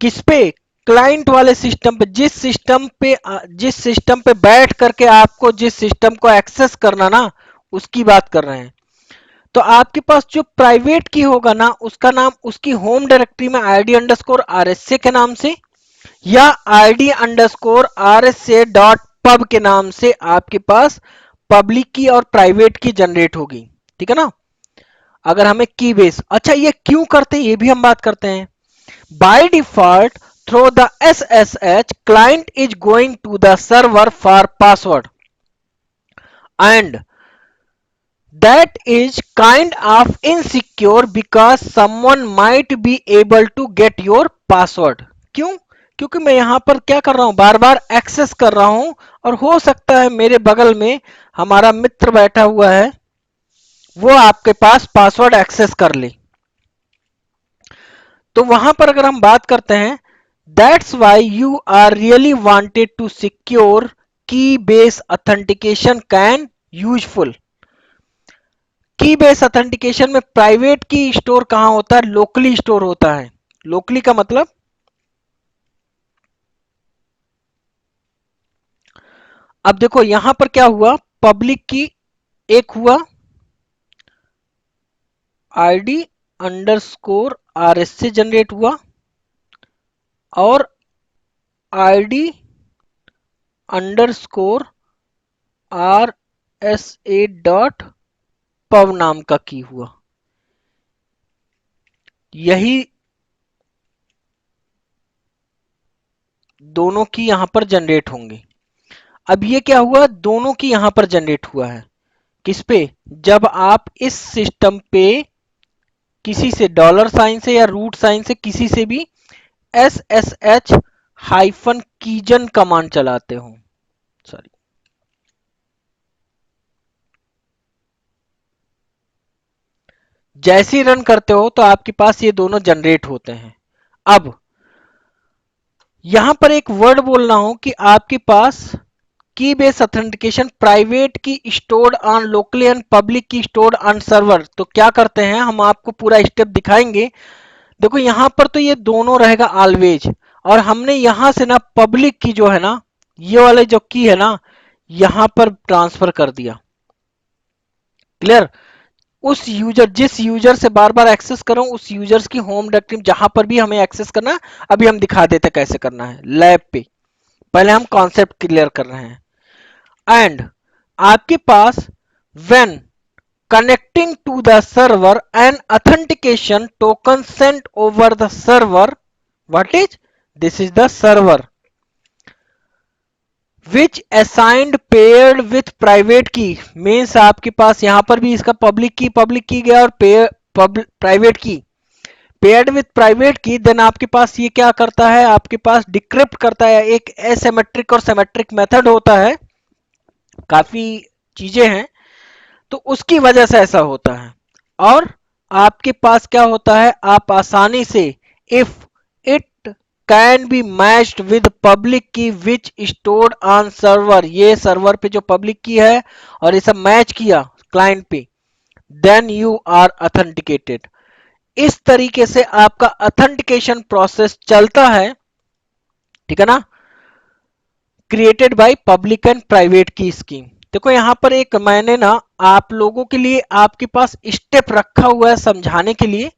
किस पे, क्लाइंट वाले सिस्टम पे। जिस सिस्टम पे बैठ करके आपको जिस सिस्टम को एक्सेस करना ना, उसकी बात कर रहे हैं। तो आपके पास जो प्राइवेट की होगा ना, उसका नाम उसकी होम डायरेक्टरी में ID_RSA के नाम से या ID_RSA.pub के नाम से आपके पास पब्लिक की और प्राइवेट की जनरेट होगी। ठीक है ना। अगर हमें की बेस, अच्छा ये क्यों करते हैं ये भी हम बात करते हैं। By default through the SSH client is going to the server for password and that is kind of insecure because someone might be able to get your password. क्यों, क्योंकि मैं यहां पर क्या कर रहा हूं, बार बार एक्सेस कर रहा हूं, और हो सकता है मेरे बगल में हमारा मित्र बैठा हुआ है, वो आपके पास पासवर्ड एक्सेस कर ले। तो वहां पर अगर हम बात करते हैं, that's why you are really wanted to secure key base authentication can useful. Key base authentication में प्राइवेट की स्टोर कहां होता है, लोकली स्टोर होता है। लोकली का मतलब, अब देखो यहां पर क्या हुआ, पब्लिक की एक हुआ ID_RS से जनरेट हुआ, और ID_RSA.pub नाम का की हुआ। यही दोनों की यहां पर जनरेट होंगे। अब ये क्या हुआ, दोनों की यहां पर जनरेट हुआ है। किस पे, जब आप इस सिस्टम पे किसी से $साइन से या √साइन से किसी से भी SSH-कीजन कमांड चलाते हो, सॉरी, जैसे ही रन करते हो तो आपके पास ये दोनों जनरेट होते हैं। अब यहां पर एक वर्ड बोल रहा हूं कि आपके पास की बेस ऑथेंटिकेशन प्राइवेट की stored on locally and public की स्टोर्ड ऑन सर्वर। तो क्या करते हैं, हम आपको पूरा स्टेप दिखाएंगे। देखो यहां पर तो ये दोनों रहेगा ऑलवेज, और हमने यहां से ना पब्लिक की जो है ना, ये वाले जो की है ना, यहां पर ट्रांसफर कर दिया। क्लियर। उस यूजर, जिस यूजर से बार बार एक्सेस करो, उस यूजर्स की होम डायरेक्टरी जहां पर भी हमें एक्सेस करना है, अभी हम दिखा देते कैसे करना है लैब पे। पहले हम कॉन्सेप्ट क्लियर कर रहे हैं। एंड आपके पास when connecting to the server an authentication token sent over the server, what is this is the server which assigned paired with private की। मीन्स आपके पास यहां पर भी इसका पब्लिक की गया और प्राइवेट की पेयर्ड विथ प्राइवेट की। देन आपके पास ये क्या करता है, आपके पास डिक्रिप्ट करता है। एक एसिमेट्रिक और सिमेट्रिक मेथड होता है, काफी चीजें हैं, तो उसकी वजह से ऐसा होता है। और आपके पास क्या होता है, आप आसानी से if it can be matched with public की विच स्टोर्ड ऑन सर्वर, ये सर्वर पे जो पब्लिक की है और ये सब मैच किया क्लाइंट पे, देन यू आर ऑथेंटिकेटेड। इस तरीके से आपका ऑथेंटिकेशन प्रोसेस चलता है, ठीक है ना, created by public and private की स्कीम। देखो यहां पर एक मैंने ना आप लोगों के लिए आपके पास स्टेप रखा हुआ है समझाने के लिए,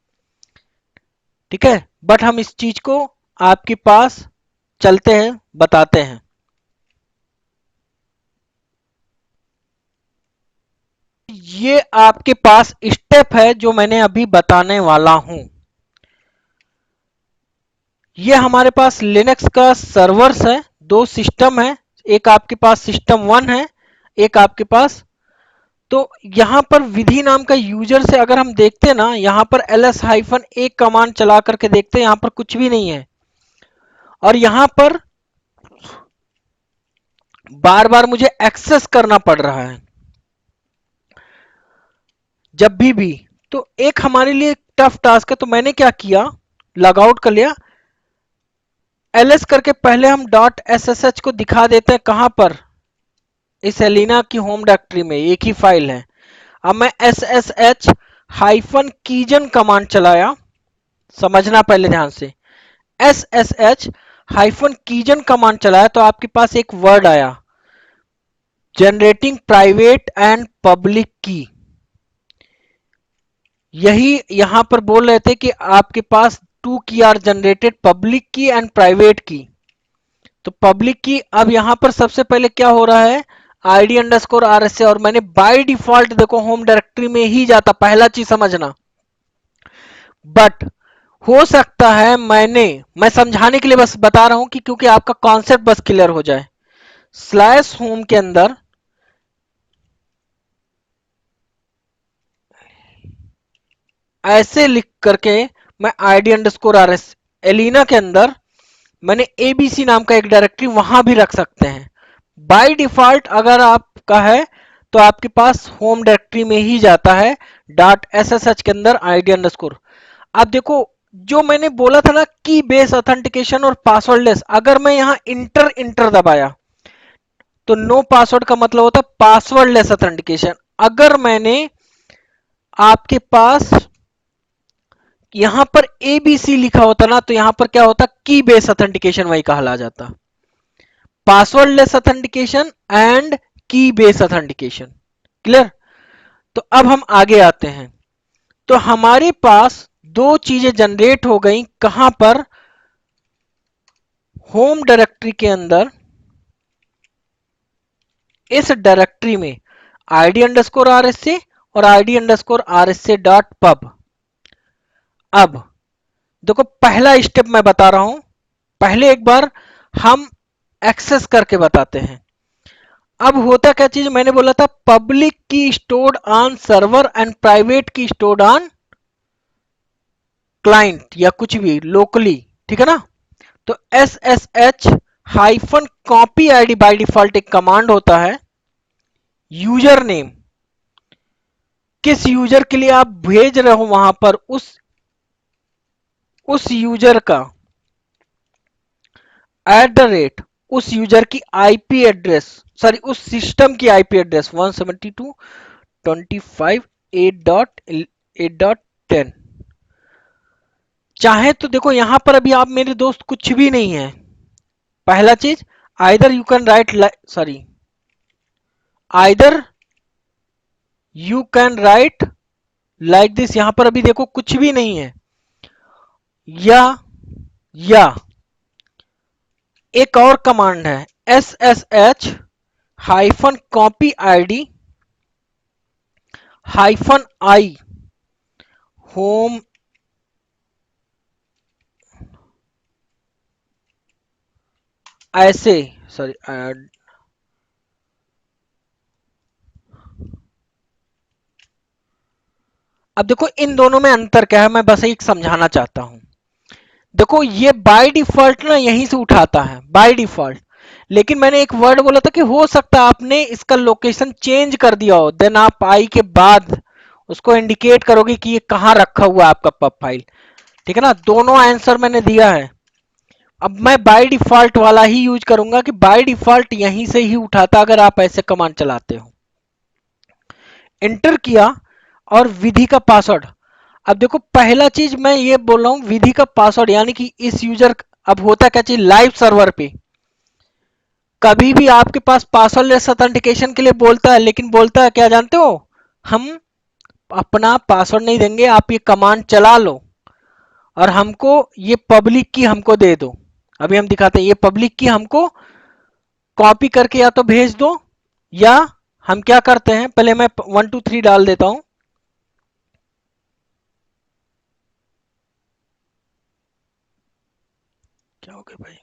ठीक है, बट हम इस चीज को आपके पास चलते हैं, बताते हैं। ये आपके पास स्टेप है जो मैंने अभी बताने वाला हूं। ये हमारे पास लिनक्स का सर्वर्स है, दो सिस्टम है, एक आपके पास सिस्टम वन है, एक आपके पास। तो यहां पर विधि नाम का यूजर से अगर हम देखते हैं ना, यहां पर ls-एक कमांड चला करके देखते हैं, यहां पर कुछ भी नहीं है। और यहां पर बार बार मुझे एक्सेस करना पड़ रहा है जब भी। तो एक हमारे लिए टफ टास्क है, तो मैंने क्या किया, लॉग आउट कर लिया। ls करके पहले हम डॉट ssh को दिखा देते हैं, कहां पर, इस एलिना की होम डायरेक्टरी में एक ही फाइल है। अब मैं ssh हाइफन कीजन कमांड चलाया, समझना पहले ध्यान से। ssh हाइफन कीजन कमांड चलाया तो आपके पास एक वर्ड आया, जनरेटिंग प्राइवेट एंड पब्लिक की। यही यहां पर बोल रहे थे कि आपके पास टू की आर जनरेटेड, पब्लिक की एंड प्राइवेट की। तो पब्लिक की अब यहां पर सबसे पहले क्या हो रहा है, id अंडरस्कोर आर से, और मैंने बाय डिफॉल्ट देखो होम डायरेक्टरी में ही जाता, पहला चीज समझना। बट हो सकता है मैं समझाने के लिए बस बता रहा हूं कि क्योंकि आपका कॉन्सेप्ट बस क्लियर हो जाए। स्लैश होम के अंदर ऐसे लिख करके मैं id अंडरस्कोर आर एस, एलिना के अंदर मैंने एबीसी नाम का एक डायरेक्टरी वहां भी रख सकते हैं। बाय डिफॉल्ट अगर आपका है तो आपके पास होम डायरेक्टरी में ही जाता है, डॉट एसएसएच के अंदर id अंडरस्कोर। अब देखो जो मैंने बोला था ना की बेस ऑथेंटिकेशन और पासवर्डलेस, अगर मैं यहां इंटर इंटर दबाया तो नो पासवर्ड का मतलब होता है पासवर्डलेस ऑथेंटिकेशन। अगर मैंने आपके पास यहां पर एबीसी लिखा होता ना, तो यहां पर क्या होता, की बेस ऑथेंटिकेशन वही कहला जाता, पासवर्डलेस ऑथेंटिकेशन एंड की बेस ऑथेंटिकेशन। क्लियर। तो अब हम आगे आते हैं। तो हमारे पास दो चीजें जनरेट हो गई, कहां पर, होम डायरेक्टरी के अंदर। इस डायरेक्टरी में id अंडरस्कोर आर एस से और id अंडरस्कोर आर एस से डॉट पब। अब देखो पहला स्टेप मैं बता रहा हूं, पहले एक बार हम एक्सेस करके बताते हैं। अब होता क्या चीज, मैंने बोला था पब्लिक की stored on server and private की स्टोर्ड ऑन क्लाइंट या कुछ भी लोकली, ठीक है ना। तो S S H hyphen copy ID by default एक कमांड होता है, यूजर नेम, किस यूजर के लिए आप भेज रहे हो वहां पर उस यूजर का एट द रेट, उस यूजर की आईपी एड्रेस, सॉरी उस सिस्टम की आईपी एड्रेस 172.25.8.8.10। चाहे तो देखो यहां पर अभी आप मेरे दोस्त कुछ भी नहीं है। पहला चीज, either you can write, sorry either you can write like this, यहां पर अभी देखो कुछ भी नहीं है। या एक और कमांड है, S S H hyphen copy ID hyphen I home ऐसे सॉरी अब देखो इन दोनों में अंतर क्या है, मैं बस एक समझाना चाहता हूं। देखो ये बाय डिफॉल्ट ना यहीं से उठाता है बाय डिफॉल्ट, लेकिन मैंने एक वर्ड बोला था कि हो सकता है आपने इसका लोकेशन चेंज कर दिया हो, देन आप आई के बाद उसको इंडिकेट करोगे कि ये कहां रखा हुआ है आपका पब फाइल। ठीक है ना, दोनों आंसर मैंने दिया है। अब मैं बाय डिफॉल्ट वाला ही यूज करूंगा कि बाय डिफॉल्ट यहीं से ही उठाता अगर आप ऐसे कमांड चलाते हो। एंटर किया और विधि का पासवर्ड। अब देखो पहला चीज मैं ये बोल रहा हूं, विधि का पासवर्ड यानी कि इस यूजर, अब होता क्या चीज लाइव सर्वर पे कभी भी आपके पास पासवर्डलेस ऑथेंटिकेशन के लिए बोलता है, लेकिन बोलता है क्या जानते हो, हम अपना पासवर्ड नहीं देंगे, आप ये कमांड चला लो और हमको ये पब्लिक की हमको दे दो। अभी हम दिखाते हैं, ये पब्लिक की हमको कॉपी करके या तो भेज दो, या हम क्या करते हैं, पहले मैं 1 2 3 डाल देता हूं। क्या हो गया भाई,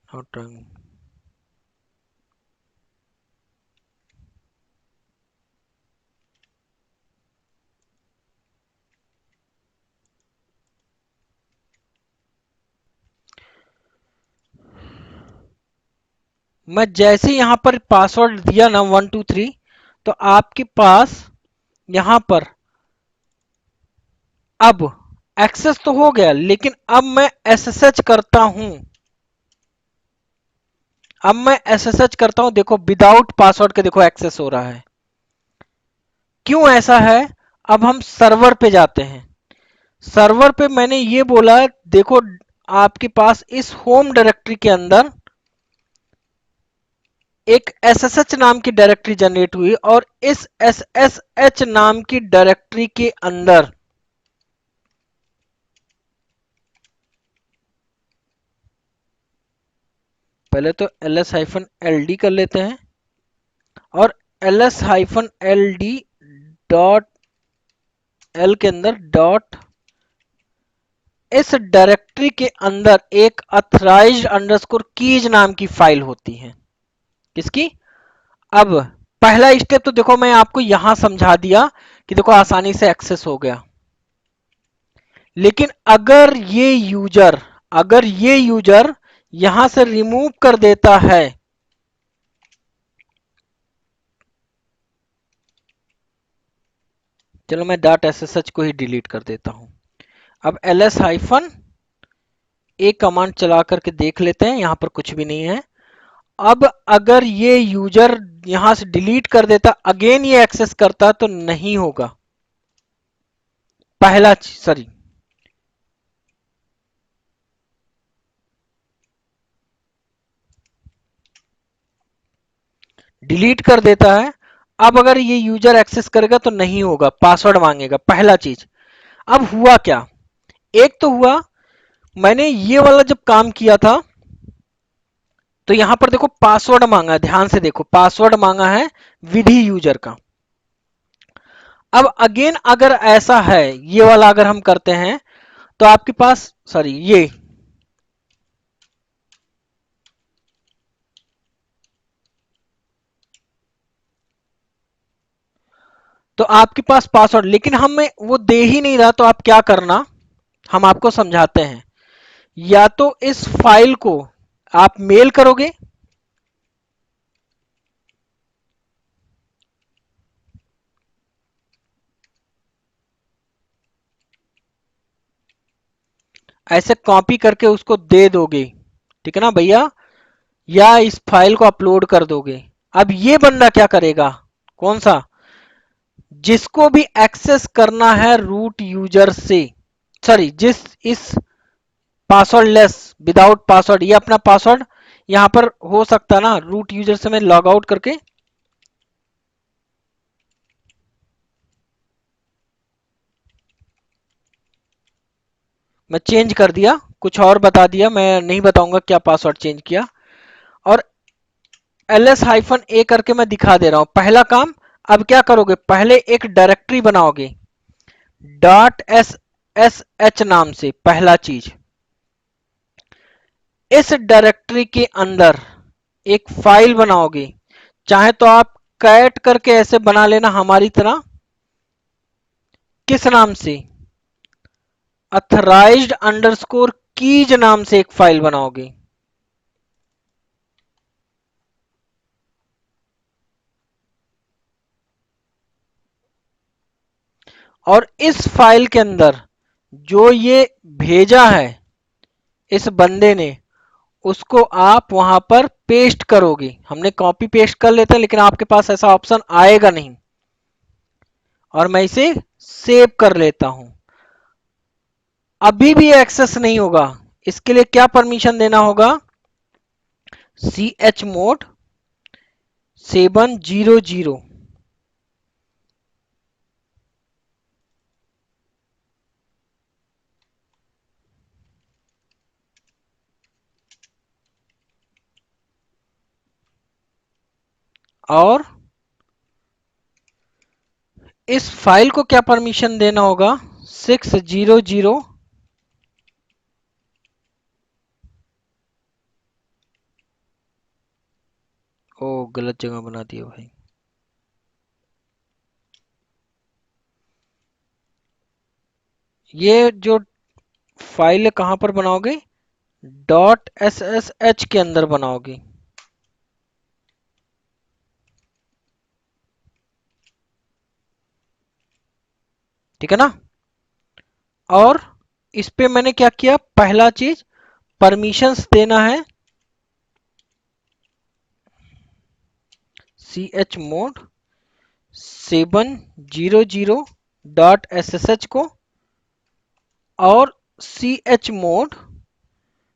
नोट। मैं जैसे यहां पर पासवर्ड दिया ना 1 2 3, तो आपके पास यहां पर अब एक्सेस तो हो गया, लेकिन अब मैं एसएसएच करता हूं। अब मैं एसएसएच करता हूं, देखो विदाउट पासवर्ड के देखो एक्सेस हो रहा है। क्यों ऐसा है, अब हम सर्वर पे जाते हैं। सर्वर पे मैंने ये बोला, देखो आपके पास इस होम डायरेक्टरी के अंदर एक एसएसएच नाम की डायरेक्टरी जनरेट हुई, और इस एसएसएच नाम की डायरेक्टरी के अंदर पहले तो ls-ld कर लेते हैं, और ls-ld डॉट एल के अंदर डॉट, इस डायरेक्टरी के अंदर एक अथराइज्ड अंडरस्कोर कीज नाम की फाइल होती है। किसकी, अब पहला स्टेप तो देखो मैं आपको यहां समझा दिया कि देखो आसानी से एक्सेस हो गया। लेकिन अगर ये यूजर यहां से रिमूव कर देता है, चलो मैं डॉट एसएसएच को ही डिलीट कर देता हूं। अब ls-a कमांड चला करके देख लेते हैं, यहां पर कुछ भी नहीं है। अब अगर ये यूजर यहां से डिलीट कर देता, अगेन ये एक्सेस करता, तो नहीं होगा। पहला सॉरी, डिलीट कर देता है। अब अगर ये यूजर एक्सेस करेगा तो नहीं होगा, पासवर्ड मांगेगा, पहला चीज। अब हुआ क्या, एक तो हुआ, मैंने ये वाला जब काम किया था तो यहां पर देखो पासवर्ड मांगा है, ध्यान से देखो पासवर्ड मांगा है विधि यूजर का। अब अगेन अगर ऐसा है, ये वाला अगर हम करते हैं, तो आपके पास सॉरी ये, तो आपके पास पासवर्ड, लेकिन हमें वो दे ही नहीं रहा, तो आप क्या करना, हम आपको समझाते हैं। या तो इस फाइल को आप मेल करोगे, ऐसे कॉपी करके उसको दे दोगे, ठीक है ना भैया, या इस फाइल को अपलोड कर दोगे। अब ये बंदा क्या करेगा, कौन सा, जिसको भी एक्सेस करना है रूट यूजर से, सॉरी जिस इस पासवर्ड लेस विदाउट पासवर्ड, ये अपना पासवर्ड यहां पर हो सकता ना, रूट यूजर से मैं लॉग आउट करके, मैं चेंज कर दिया, कुछ और बता दिया, मैं नहीं बताऊंगा क्या पासवर्ड चेंज किया। और ls-a करके मैं दिखा दे रहा हूं। पहला काम, अब क्या करोगे, पहले एक डायरेक्टरी बनाओगे डॉट एस एस एच नाम से। पहला चीज, इस डायरेक्टरी के अंदर एक फाइल बनाओगे, चाहे तो आप कैट करके ऐसे बना लेना हमारी तरह। किस नाम से, अथराइज्ड अंडरस्कोर कीज नाम से एक फाइल बनाओगे। और इस फाइल के अंदर जो ये भेजा है इस बंदे ने, उसको आप वहां पर पेस्ट करोगे। हमने कॉपी पेस्ट कर लेते हैं, लेकिन आपके पास ऐसा ऑप्शन आएगा नहीं, और मैं इसे सेव कर लेता हूं। अभी भी एक्सेस नहीं होगा, इसके लिए क्या परमिशन देना होगा, chmod 700, और इस फाइल को क्या परमिशन देना होगा, 600। ओ, गलत जगह बना दिया भाई। ये जो फाइल है कहां पर बनाओगे, डॉट एस एस एच के अंदर बनाओगे। ठीक है ना। और इस पे मैंने क्या किया, पहला चीज परमिशंस देना है chmod 700.ssh को, और chmod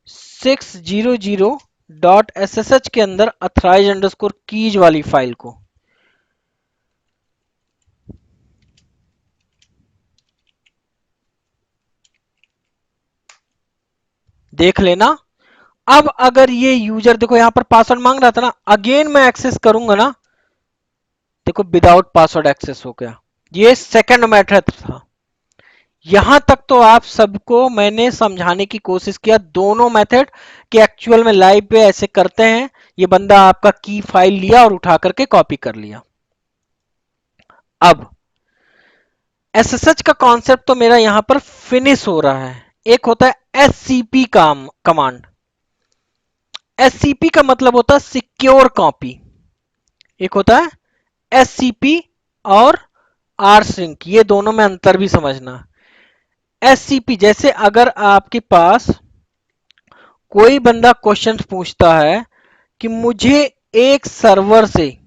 600.ssh के अंदर अथराइज अंडरस्कोर कीज वाली फाइल को। देख लेना। अब अगर ये यूजर, देखो यहां पर पासवर्ड मांग रहा था ना, अगेन मैं एक्सेस करूंगा ना, देखो विदाउट पासवर्ड एक्सेस हो गया। ये सेकंड मेथड था। यहां तक तो आप सबको मैंने समझाने की कोशिश किया, दोनों मेथड कि एक्चुअल में लाइव पे ऐसे करते हैं। ये बंदा आपका की फाइल लिया और उठा करके कॉपी कर लिया। अब एसएसएच का कॉन्सेप्ट तो मेरा यहां पर फिनिश हो रहा है। एक होता है एससीपी का कमांड। एससीपी का मतलब होता है सिक्योर कॉपी। एक होता है एससीपी और आर सिंक, ये दोनों में अंतर भी समझना। एससीपी जैसे अगर आपके पास कोई बंदा क्वेश्चन पूछता है कि मुझे एक सर्वर से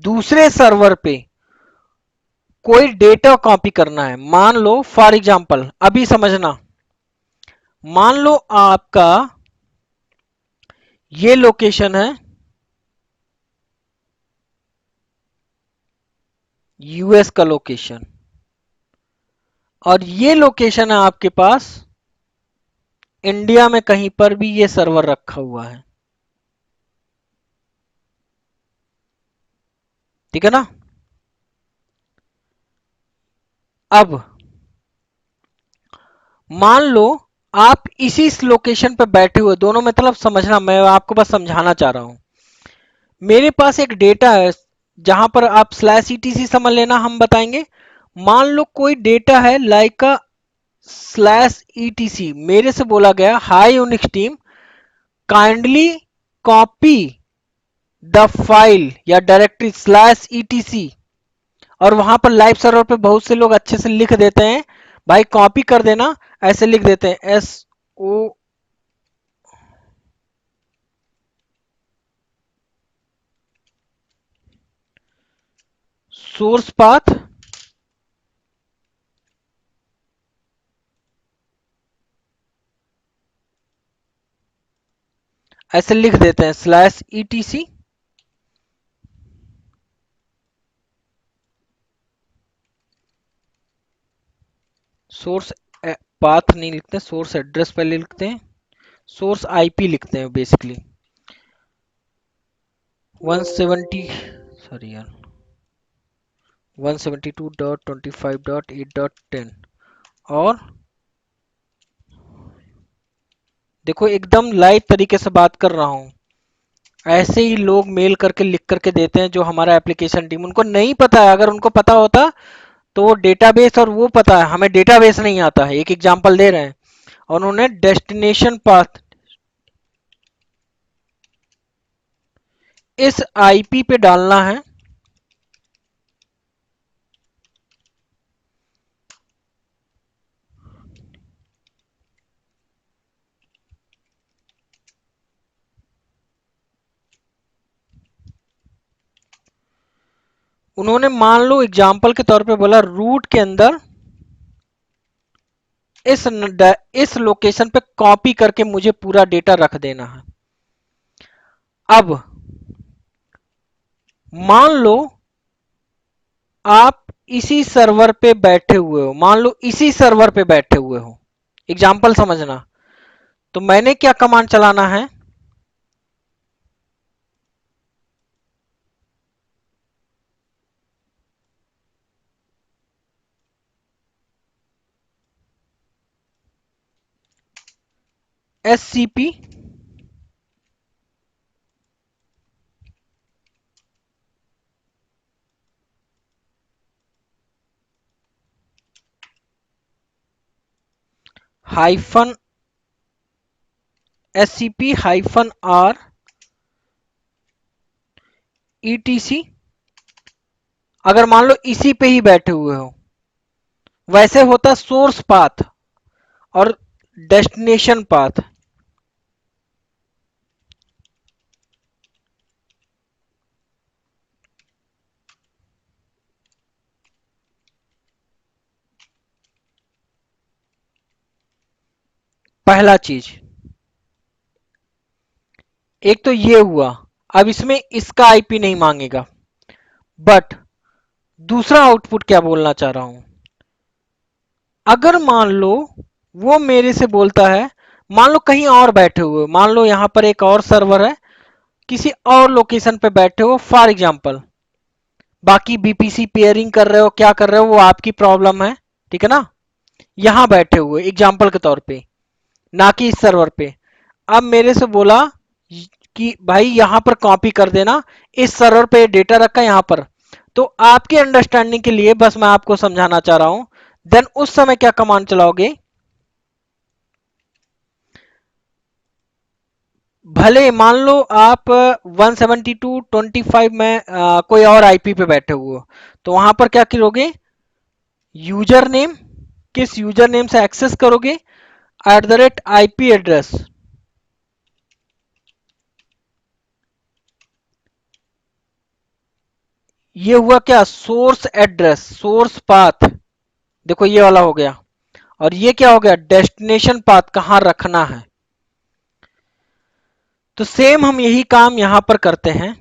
दूसरे सर्वर पे कोई डेटा कॉपी करना है, मान लो फॉर एग्जांपल, अभी समझना, मान लो आपका ये लोकेशन है यूएस का लोकेशन, और ये लोकेशन है आपके पास इंडिया में कहीं पर भी ये सर्वर रखा हुआ है। ठीक है ना। अब मान लो आप इसी लोकेशन पर बैठे हुए, दोनों मतलब समझना, मैं आपको बस समझाना चाह रहा हूं। मेरे पास एक डेटा है, जहां पर आप स्लैश ईटीसी समझ लेना, हम बताएंगे। मान लो कोई डेटा है लाइक का स्लैश ईटीसी, मेरे से बोला गया high Unix team kindly copy the file या डायरेक्टरी स्लैश ईटीसी, और वहां पर लाइव सर्वर पे बहुत से लोग अच्छे से लिख देते हैं, भाई कॉपी कर देना, ऐसे लिख देते हैं SO सोर्स पाथ, ऐसे लिख देते हैं स्लैश ईटीसी, सोर्स पाथ नहीं लिखते, सोर्स एड्रेस पहले लिखते हैं, सोर्स आईपी लिखते हैं बेसिकली। 170, सॉरी यार, 172.25.8.10। और देखो एकदम लाइव तरीके से बात कर रहा हूं। ऐसे ही लोग मेल करके लिख करके देते हैं जो हमारा एप्लीकेशन टीम, उनको नहीं पता है। अगर उनको पता होता तो वो डेटाबेस, और वो पता है हमें डेटाबेस नहीं आता है। एक एग्जांपल दे रहे हैं, और उन्होंने डेस्टिनेशन पाथ इस आईपी पे डालना है। उन्होंने मान लो एग्जांपल के तौर पे बोला रूट के अंदर इस लोकेशन पे कॉपी करके मुझे पूरा डेटा रख देना है। अब मान लो आप इसी सर्वर पे बैठे हुए हो, मान लो इसी सर्वर पे बैठे हुए हो, एग्जाम्पल समझना। तो मैंने क्या कमांड चलाना है, SCP हाइफन SCP-R ETC। अगर मान लो इसी पे ही बैठे हुए हो, वैसे होता सोर्स पाथ और डेस्टिनेशन पाथ। पहला चीज एक तो ये हुआ। अब इसमें इसका आईपी नहीं मांगेगा, बट दूसरा आउटपुट क्या बोलना चाह रहा हूं, अगर मान लो वो मेरे से बोलता है, मान लो कहीं और बैठे हुए, मान लो यहां पर एक और सर्वर है, किसी और लोकेशन पे बैठे हो फॉर एग्जांपल, बाकी बीपीसी पेयरिंग कर रहे हो, क्या कर रहे हो वो आपकी प्रॉब्लम है, ठीक है ना। यहां बैठे हुए एग्जांपल के तौर पे, ना कि इस सर्वर पे। अब मेरे से बोला कि भाई यहां पर कॉपी कर देना, इस सर्वर पे डेटा रखा यहां पर। तो आपके अंडरस्टैंडिंग के लिए बस मैं आपको समझाना चाह रहा हूं, देन उस समय क्या कमांड चलाओगे, भले मान लो आप 172.25 में कोई और आईपी पे बैठे हुए हो, तो वहां पर क्या करोगे, यूजर नेम, किस यूजर नेम से एक्सेस करोगे, @IP एड्रेस। ये हुआ क्या, सोर्स एड्रेस, सोर्स पाथ, देखो ये वाला हो गया। और ये क्या हो गया, डेस्टिनेशन पाथ, कहां रखना है। तो सेम हम यही काम यहां पर करते हैं।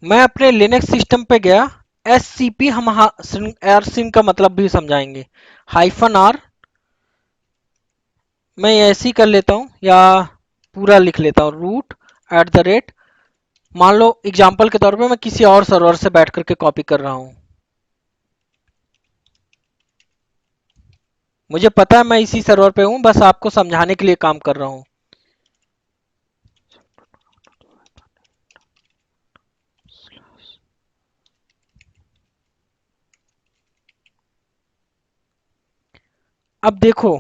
मैं अपने लिनक्स सिस्टम पे गया, SCP, हम सिम का मतलब भी समझाएंगे, -R, मैं ऐसे ही कर लेता हूं या पूरा लिख लेता हूं, रूट @ मान लो एग्जांपल के तौर पे मैं किसी और सर्वर से बैठ करके कॉपी कर रहा हूं, मुझे पता है मैं इसी सर्वर पे हूं, बस आपको समझाने के लिए काम कर रहा हूं। अब देखो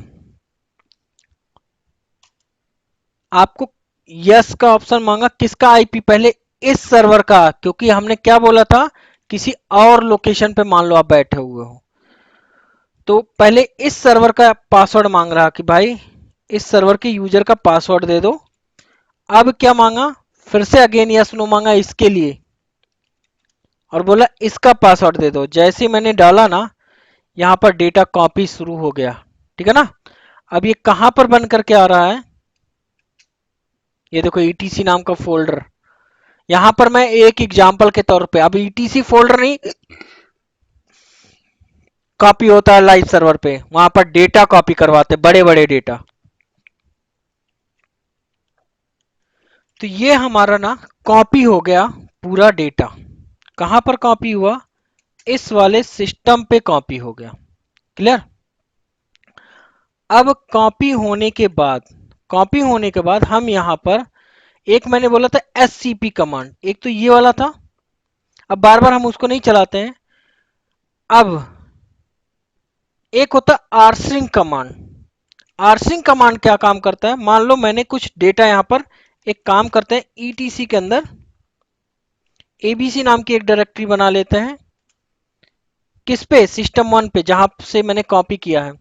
आपको यस का ऑप्शन मांगा, किसका आईपी, पहले इस सर्वर का, क्योंकि हमने क्या बोला था, किसी और लोकेशन पे मान लो आप बैठे हुए हो, तो पहले इस सर्वर का पासवर्ड मांग रहा कि भाई इस सर्वर के यूजर का पासवर्ड दे दो। अब क्या मांगा, फिर से अगेन यस नो मांगा इसके लिए, और बोला इसका पासवर्ड दे दो। जैसे ही मैंने डाला ना, यहाँ पर डेटा कॉपी शुरू हो गया। ठीक है ना। अब ये कहां पर बन करके आ रहा है, ये देखो ईटीसी नाम का फोल्डर। यहां पर मैं एक एग्जांपल के तौर पे, अब ईटीसी फोल्डर नहीं कॉपी होता है लाइव सर्वर पे, वहां पर डेटा कॉपी करवाते, बड़े बड़े डेटा। तो ये हमारा ना कॉपी हो गया पूरा डेटा। कहां पर कॉपी हुआ, इस वाले सिस्टम पे कॉपी हो गया। क्लियर। अब कॉपी होने के बाद हम यहां पर, एक मैंने बोला था एससीपी कमांड, एक तो ये वाला था। अब बार बार हम उसको नहीं चलाते हैं। अब एक होता आरसिंग कमांड। आरसिंग कमांड क्या काम करता है, मान लो मैंने कुछ डेटा यहां पर, एक काम करते हैं ईटीसी के अंदर एबीसी नाम की एक डायरेक्टरी बना लेते हैं। किस पे, सिस्टम वन पे, जहां से मैंने कॉपी किया है।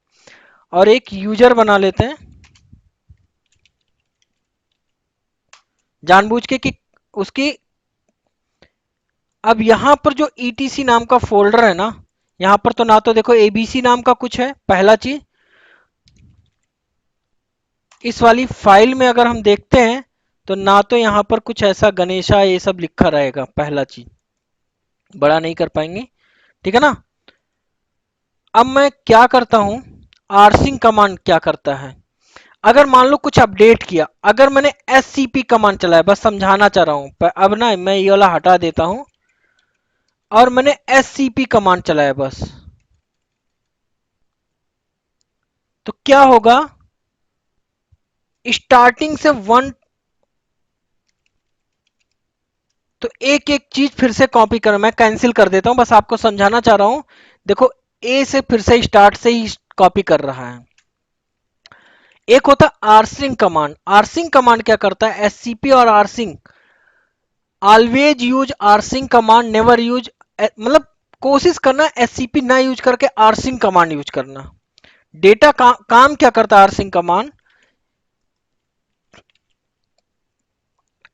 और एक यूजर बना लेते हैं जानबूझ के कि उसकी, अब यहां पर जो ईटीसी नाम का फोल्डर है ना, यहां पर तो ना तो देखो एबीसी नाम का कुछ है, पहला चीज। इस वाली फाइल में अगर हम देखते हैं तो ना तो यहां पर कुछ ऐसा गणेशा ये सब लिखा रहेगा, पहला चीज बड़ा नहीं कर पाएंगे। ठीक है ना। अब मैं क्या करता हूं, आरसिंग कमांड क्या करता है, अगर मान लो कुछ अपडेट किया, अगर मैंने एससीपी कमांड चलाया, बस समझाना चाह रहा हूं, अब ना मैं ये वाला हटा देता हूं, और मैंने एससीपी कमांड चलाया बस, तो क्या होगा, स्टार्टिंग से वन, तो एक एक चीज फिर से कॉपी कर, मैं कैंसिल कर देता हूं, बस आपको समझाना चाह रहा हूं। देखो ए से फिर से स्टार्ट से ही कॉपी कर रहा है। एक होता आरसिंग कमांड। आरसिंग कमांड क्या करता है, एससीपी और rsync, always use rsync command, never use, मतलब कोशिश करना एससीपी ना यूज करके आरसिंग कमांड यूज करना। डेटा काम क्या करता है rsync command,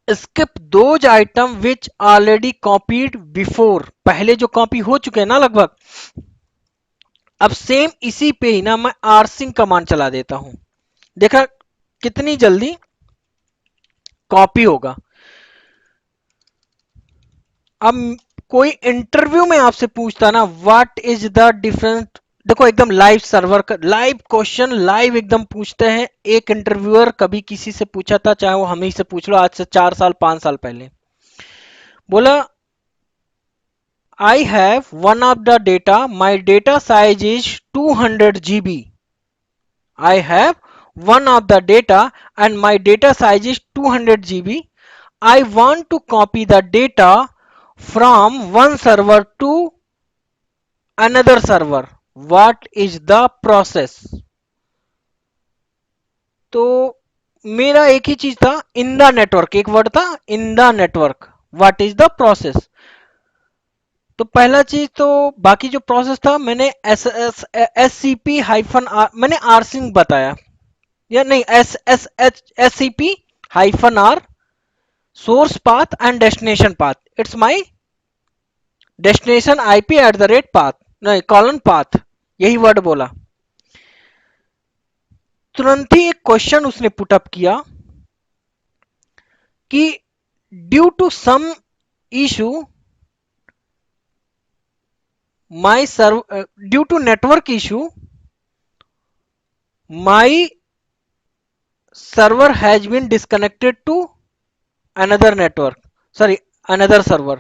skip those item which already copied before, पहले जो कॉपी हो चुके हैं ना लगभग, अब सेम इसी पे ही ना मैं आरसिंग कमांड चला देता हूं। देखा कितनी जल्दी कॉपी होगा। अब कोई इंटरव्यू में आपसे पूछता ना, व्हाट इज द डिफरेंस, देखो एकदम लाइव सर्वर का लाइव क्वेश्चन, लाइव एकदम पूछते हैं। एक इंटरव्यूअर कभी किसी से पूछा था, चाहे वो हम ही से पूछ लो, आज से 4 साल 5 साल पहले, बोला I have one of the data, my data size is 200 GB. I have one of the data and my data size is 200 GB. I want to copy the data from one server to another server. What is the process? तो मेरा एक ही चीज था, in the network, एक word था in the network, what is the process. तो पहला चीज तो, बाकी जो प्रोसेस था मैंने S C P hyphen R, मैंने आरसिंग बताया, या नहीं, S C P hyphen R, source path and destination path, it's my destination IP at the rate path, नहीं कॉलन पाथ, यही वर्ड बोला। तुरंत ही एक क्वेश्चन उसने पुटअप किया कि due to some issue my due to network issue my server has been disconnected to another network, sorry another server,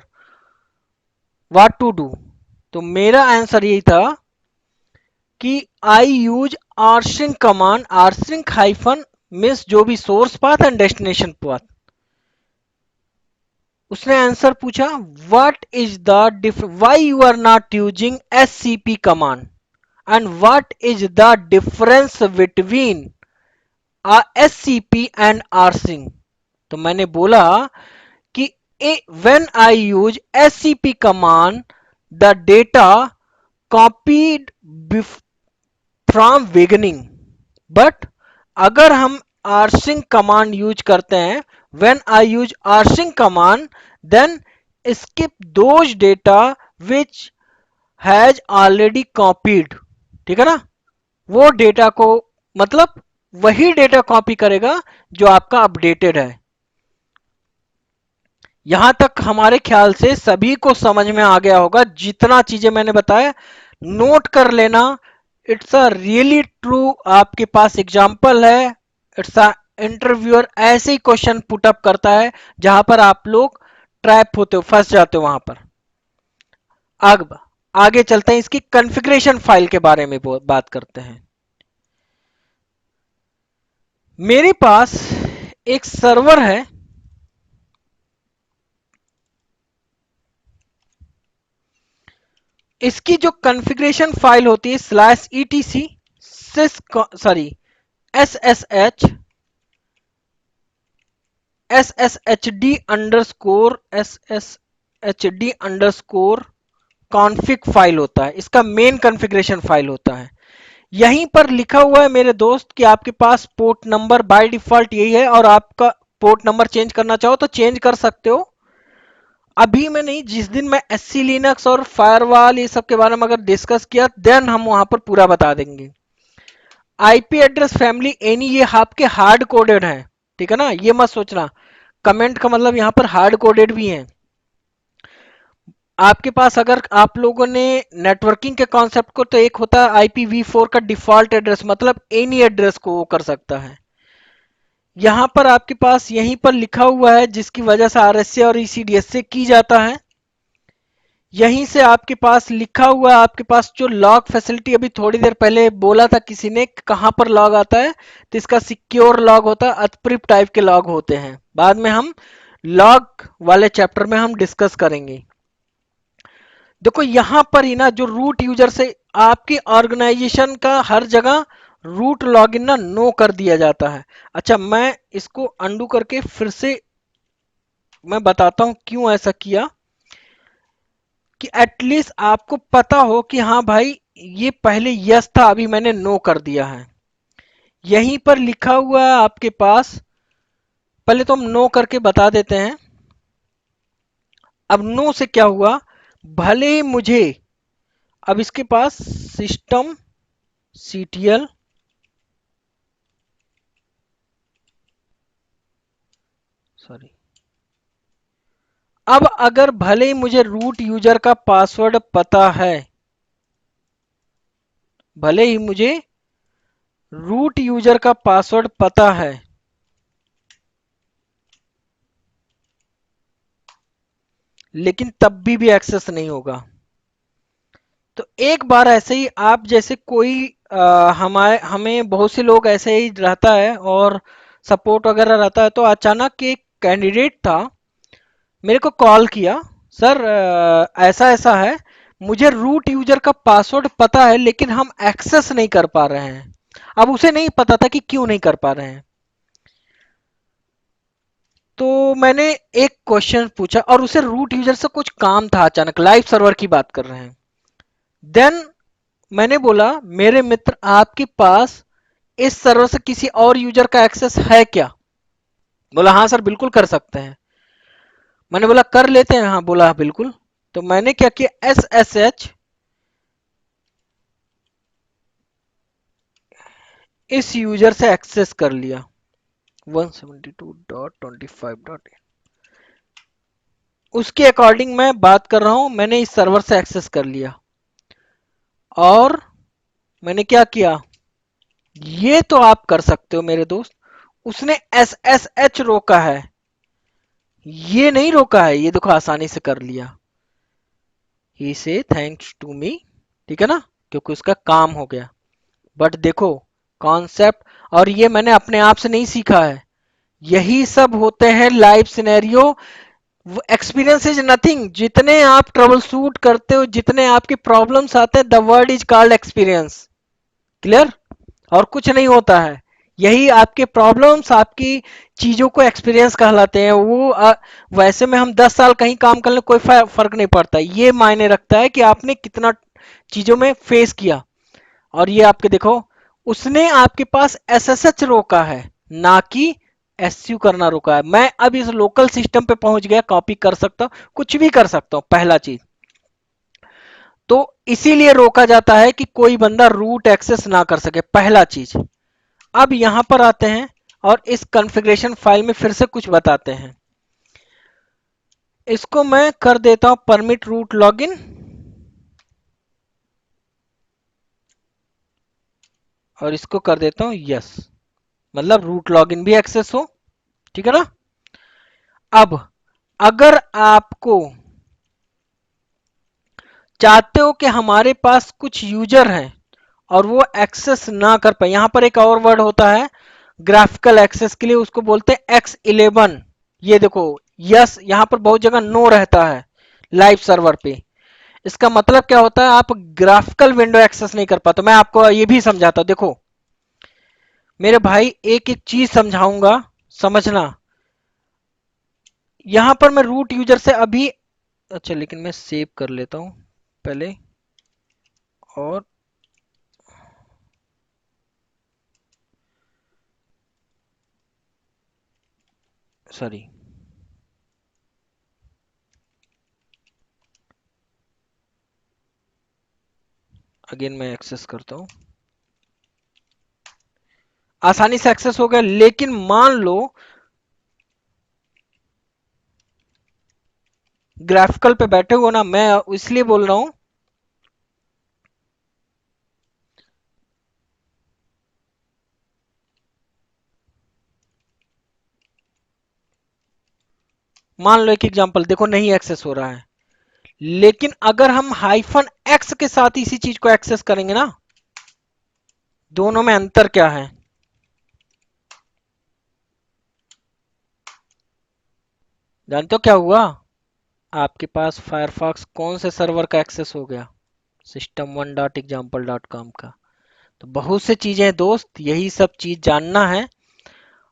what to do। तो मेरा आंसर यही था कि I use rsync command, rsync hyphen miss जो भी source path and destination path. उसने answer पूछा what is the why you are not using SCP command and what is the difference between SCP and rsync. तो मैंने बोला कि when I use SCP command the data copied from beginning, but अगर हम rsync command use करते हैं, when I use rsync command then skip those data which has already copied, ठीक है ना, वो डेटा को, मतलब वही डेटा कॉपी करेगा जो आपका अपडेटेड है। यहां तक हमारे ख्याल से सभी को समझ में आ गया होगा, जितना चीजें मैंने बताया नोट कर लेना। इट्स अ रियली ट्रू, आपके पास एग्जाम्पल है। इट्स अ इंटरव्यूअर ऐसे ही क्वेश्चन पुट अप करता है जहां पर आप लोग ट्रैप होते हो, फंस जाते हो वहां पर। अब आगे चलते हैं, इसकी कॉन्फ़िगरेशन फाइल के बारे में बात करते हैं। मेरे पास एक सर्वर है, इसकी जो कॉन्फ़िगरेशन फाइल होती है स्लैश etc सिस सॉरी sshd_ss_sshd_ कॉन्फ़िग फाइल होता है, इसका मेन कॉन्फ़िगरेशन फाइल होता है। यहीं पर लिखा हुआ है मेरे दोस्त कि आपके पास पोर्ट नंबर बाय डिफॉल्ट यही है, और आपका पोर्ट नंबर चेंज करना चाहो तो चेंज कर सकते हो। अभी मैं नहीं, जिस दिन मैं एससी लिनक्स और फायरवॉल ये सब के बारे में अगर डिस्कस किया देन हम वहां पर पूरा बता देंगे। आईपी एड्रेस फैमिली एनी ये आपके हार्ड कोडेड है, ठीक है ना, ये मत सोचना कमेंट का मतलब यहां पर हार्ड कोडेड भी है। आपके पास अगर आप लोगों ने नेटवर्किंग के कॉन्सेप्ट को, तो एक होता है IPv4 का डिफॉल्ट एड्रेस, मतलब एनी एड्रेस को वो कर सकता है। यहां पर आपके पास यहीं पर लिखा हुआ है जिसकी वजह से RSA और ECDS से की जाता है। यहीं से आपके पास लिखा हुआ है, आपके पास जो लॉग फैसिलिटी अभी थोड़ी देर पहले बोला था किसी ने कहां पर लॉग आता है, तो इसका सिक्योर लॉग होता है, अनक्रिप्ट टाइप के लॉग होते हैं। बाद में हम लॉग वाले चैप्टर में हम डिस्कस करेंगे। देखो यहां पर ही ना, जो रूट यूजर से आपकी ऑर्गेनाइजेशन का हर जगह रूट लॉगिन ना नो कर दिया जाता है। अच्छा, मैं इसको अंडू करके फिर से मैं बताता हूं क्यों ऐसा किया, कि एटलीस्ट आपको पता हो कि हाँ भाई ये पहले यस था, अभी मैंने नो कर दिया है। यहीं पर लिखा हुआ है आपके पास, पहले तो हम नो करके बता देते हैं। अब नो से क्या हुआ, भले ही मुझे, अब इसके पास सिस्टम CTL सॉरी, अब अगर भले ही मुझे रूट यूजर का पासवर्ड पता है, भले ही मुझे रूट यूजर का पासवर्ड पता है, लेकिन तब भी एक्सेस नहीं होगा। तो एक बार ऐसे ही आप जैसे कोई हमारे हमें बहुत से लोग ऐसे ही रहता है और सपोर्ट वगैरह रहता है, तो अचानक एक कैंडिडेट था, मेरे को कॉल किया, सर ऐसा ऐसा है, मुझे रूट यूजर का पासवर्ड पता है लेकिन हम एक्सेस नहीं कर पा रहे हैं। अब उसे नहीं पता था कि क्यों नहीं कर पा रहे हैं। तो मैंने एक क्वेश्चन पूछा और उसे रूट यूजर से कुछ काम था, अचानक लाइव सर्वर की बात कर रहे हैं। देन मैंने बोला, मेरे मित्र आपके पास इस सर्वर से किसी और यूजर का एक्सेस है क्या? बोला हाँ सर बिल्कुल कर सकते हैं। मैंने बोला कर लेते हैं, हाँ बोला हाँ बिल्कुल। तो मैंने क्या किया, SSH इस यूजर से एक्सेस कर लिया 172.25. उसके अकॉर्डिंग मैं बात कर रहा हूं, मैंने इस सर्वर से एक्सेस कर लिया और मैंने क्या किया, ये तो आप कर सकते हो मेरे दोस्त, उसने SSH रोका है, ये नहीं रोका है, ये देखो आसानी से कर लिया। ही से थैंक्स टू मी, ठीक है ना, क्योंकि उसका काम हो गया। बट देखो कॉन्सेप्ट, और ये मैंने अपने आप से नहीं सीखा है, यही सब होते हैं live scenario. Experience is nothing, जितने आप ट्रबल शूट करते हो, जितने आपके प्रॉब्लम्स आते हैं, the word is called experience. Clear? और कुछ नहीं होता है, यही आपके प्रॉब्लम्स, आपकी चीजों को एक्सपीरियंस कहलाते हैं। वो वैसे में हम 10 साल कहीं काम कर ले कोई फर्क नहीं पड़ता, ये मायने रखता है कि आपने कितना चीजों में फेस किया। और ये आपके देखो, उसने आपके पास SSH रोका है, ना कि एसयू करना रुका है। मैं अब इस लोकल सिस्टम पे पहुंच गया, कॉपी कर सकता हूं, कुछ भी कर सकता हूं, पहला चीज। तो इसीलिए रोका जाता है कि कोई बंदा रूट एक्सेस ना कर सके, पहला चीज। अब यहां पर आते हैं और इस कॉन्फ़िगरेशन फाइल में फिर से कुछ बताते हैं। इसको मैं कर देता हूं परमिट रूट लॉगिन, और इसको कर देता हूं यस, मतलब रूट लॉगिन भी एक्सेस हो, ठीक है ना। अब अगर आपको चाहते हो कि हमारे पास कुछ यूजर हैं और वो एक्सेस ना कर पाए, यहां पर एक और वर्ड होता है ग्राफिकल एक्सेस के लिए, उसको बोलते हैं X11। ये देखो यस, यहां पर बहुत जगह नो रहता है लाइव सर्वर पे। इसका मतलब क्या होता है, आप ग्राफिकल विंडो एक्सेस नहीं कर पाते। मैं आपको ये भी समझाता हूं, देखो मेरे भाई, एक एक चीज समझाऊंगा, समझना। यहां पर मैं रूट यूजर से अभी, अच्छा लेकिन मैं सेव कर लेता हूं पहले, और सॉरी, अगेन मैं एक्सेस करता हूं, आसानी से एक्सेस हो गया। लेकिन मान लो ग्राफिकल पे बैठे हो ना, मैं इसलिए बोल रहा हूं, मान लो एक एग्जांपल देखो, नहीं एक्सेस हो रहा है। लेकिन अगर हम हाइफन एक्स के साथ इसी चीज को एक्सेस करेंगे ना, दोनों में अंतर क्या है, जानते हो क्या हुआ? आपके पास फायरफॉक्स कौन से सर्वर का एक्सेस हो गया? system1.example.com का। तो बहुत से चीजें हैं दोस्त, यही सब चीज जानना है।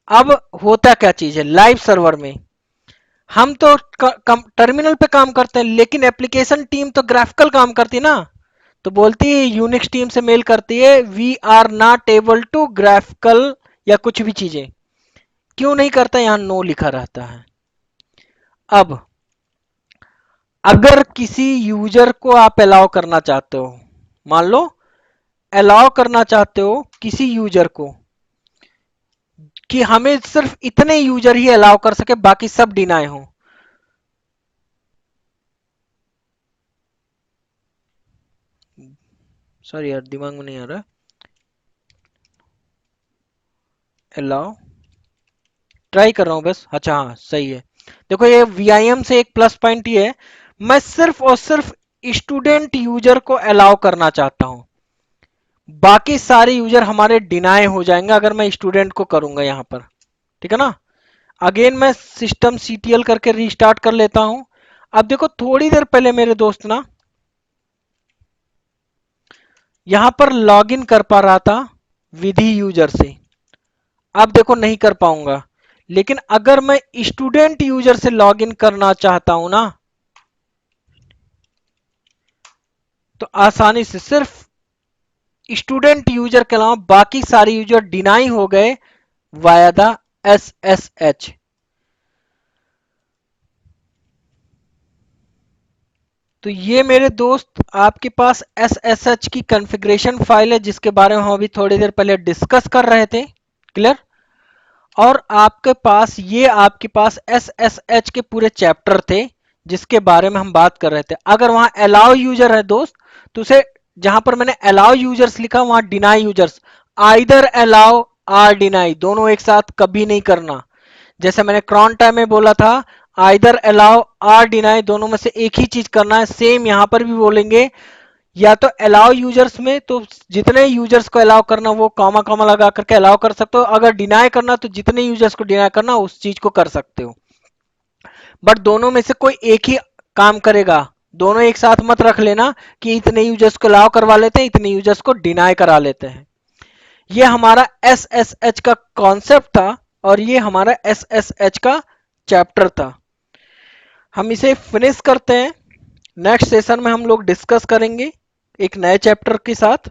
अब होता क्या चीज है लाइव सर्वर में, हम तो टर्मिनल पे काम करते हैं, लेकिन एप्लीकेशन टीम तो ग्राफिकल काम करती है ना। तो बोलती है, यूनिक्स टीम से मेल करती है, we are not able to graphical या कुछ भी चीजें। क्यों नहीं करता, यहां नो लिखा रहता है। अब अगर किसी यूजर को आप अलाउ करना चाहते हो, मान लो अलाउ करना चाहते हो किसी यूजर को कि हमें सिर्फ इतने यूजर ही अलाउ कर सके, बाकी सब डिनाई हो। सॉरी यार, दिमाग में नहीं आ रहा। अलाउ, ट्राई कर रहा हूं बस, अच्छा हाँ सही है। देखो ये VIM से एक प्लस पॉइंट ये है, मैं सिर्फ और सिर्फ स्टूडेंट यूजर को अलाउ करना चाहता हूं, बाकी सारे यूजर हमारे डिनाई हो जाएंगे अगर मैं स्टूडेंट को करूंगा यहां पर, ठीक है ना। अगेन मैं सिस्टम CTL करके रीस्टार्ट कर लेता हूं। अब देखो थोड़ी देर पहले मेरे दोस्त ना यहां पर लॉगिन कर पा रहा था विधि यूजर से, अब देखो नहीं कर पाऊंगा। लेकिन अगर मैं स्टूडेंट यूजर से लॉगिन करना चाहता हूं ना, तो आसानी से सिर्फ स्टूडेंट यूजर के अलावा बाकी सारे यूजर डिनाई हो गए वाया द SSH। तो ये मेरे दोस्त आपके पास SSH की कॉन्फ़िगरेशन फाइल है, जिसके बारे में हम अभी थोड़ी देर पहले डिस्कस कर रहे थे, क्लियर। और आपके पास SSH के पूरे चैप्टर थे जिसके बारे में हम बात कर रहे थे। अगर वहां अलाउ यूजर है दोस्त, तो उसे, जहां पर मैंने अलाउ यूजर्स लिखा वहां deny users, either allow or deny, दोनों एक साथ कभी नहीं करना। जैसे मैंने क्रॉन टाइम में बोला था, आइदर अलाउ आर डिनाई, दोनों में से एक ही चीज करना है। सेम यहां पर भी बोलेंगे, या तो अलाउ यूजर्स में तो जितने यूजर्स को अलाउ करना वो कॉमा कॉमा लगा करके अलाउ कर सकते हो, अगर डिनाई करना तो जितने यूजर्स को डिनाई करना उस चीज को कर सकते हो। बट दोनों में से कोई एक ही काम करेगा, दोनों एक साथ मत रख लेना कि इतने यूजर्स को अलाउ करवा लेते हैं इतने यूजर्स को डिनाई करा लेते हैं। ये हमारा SSH का कॉन्सेप्ट था और ये हमारा SSH का चैप्टर था। हम इसे फिनिश करते हैं, नेक्स्ट सेशन में हम लोग डिस्कस करेंगे एक नए चैप्टर के साथ।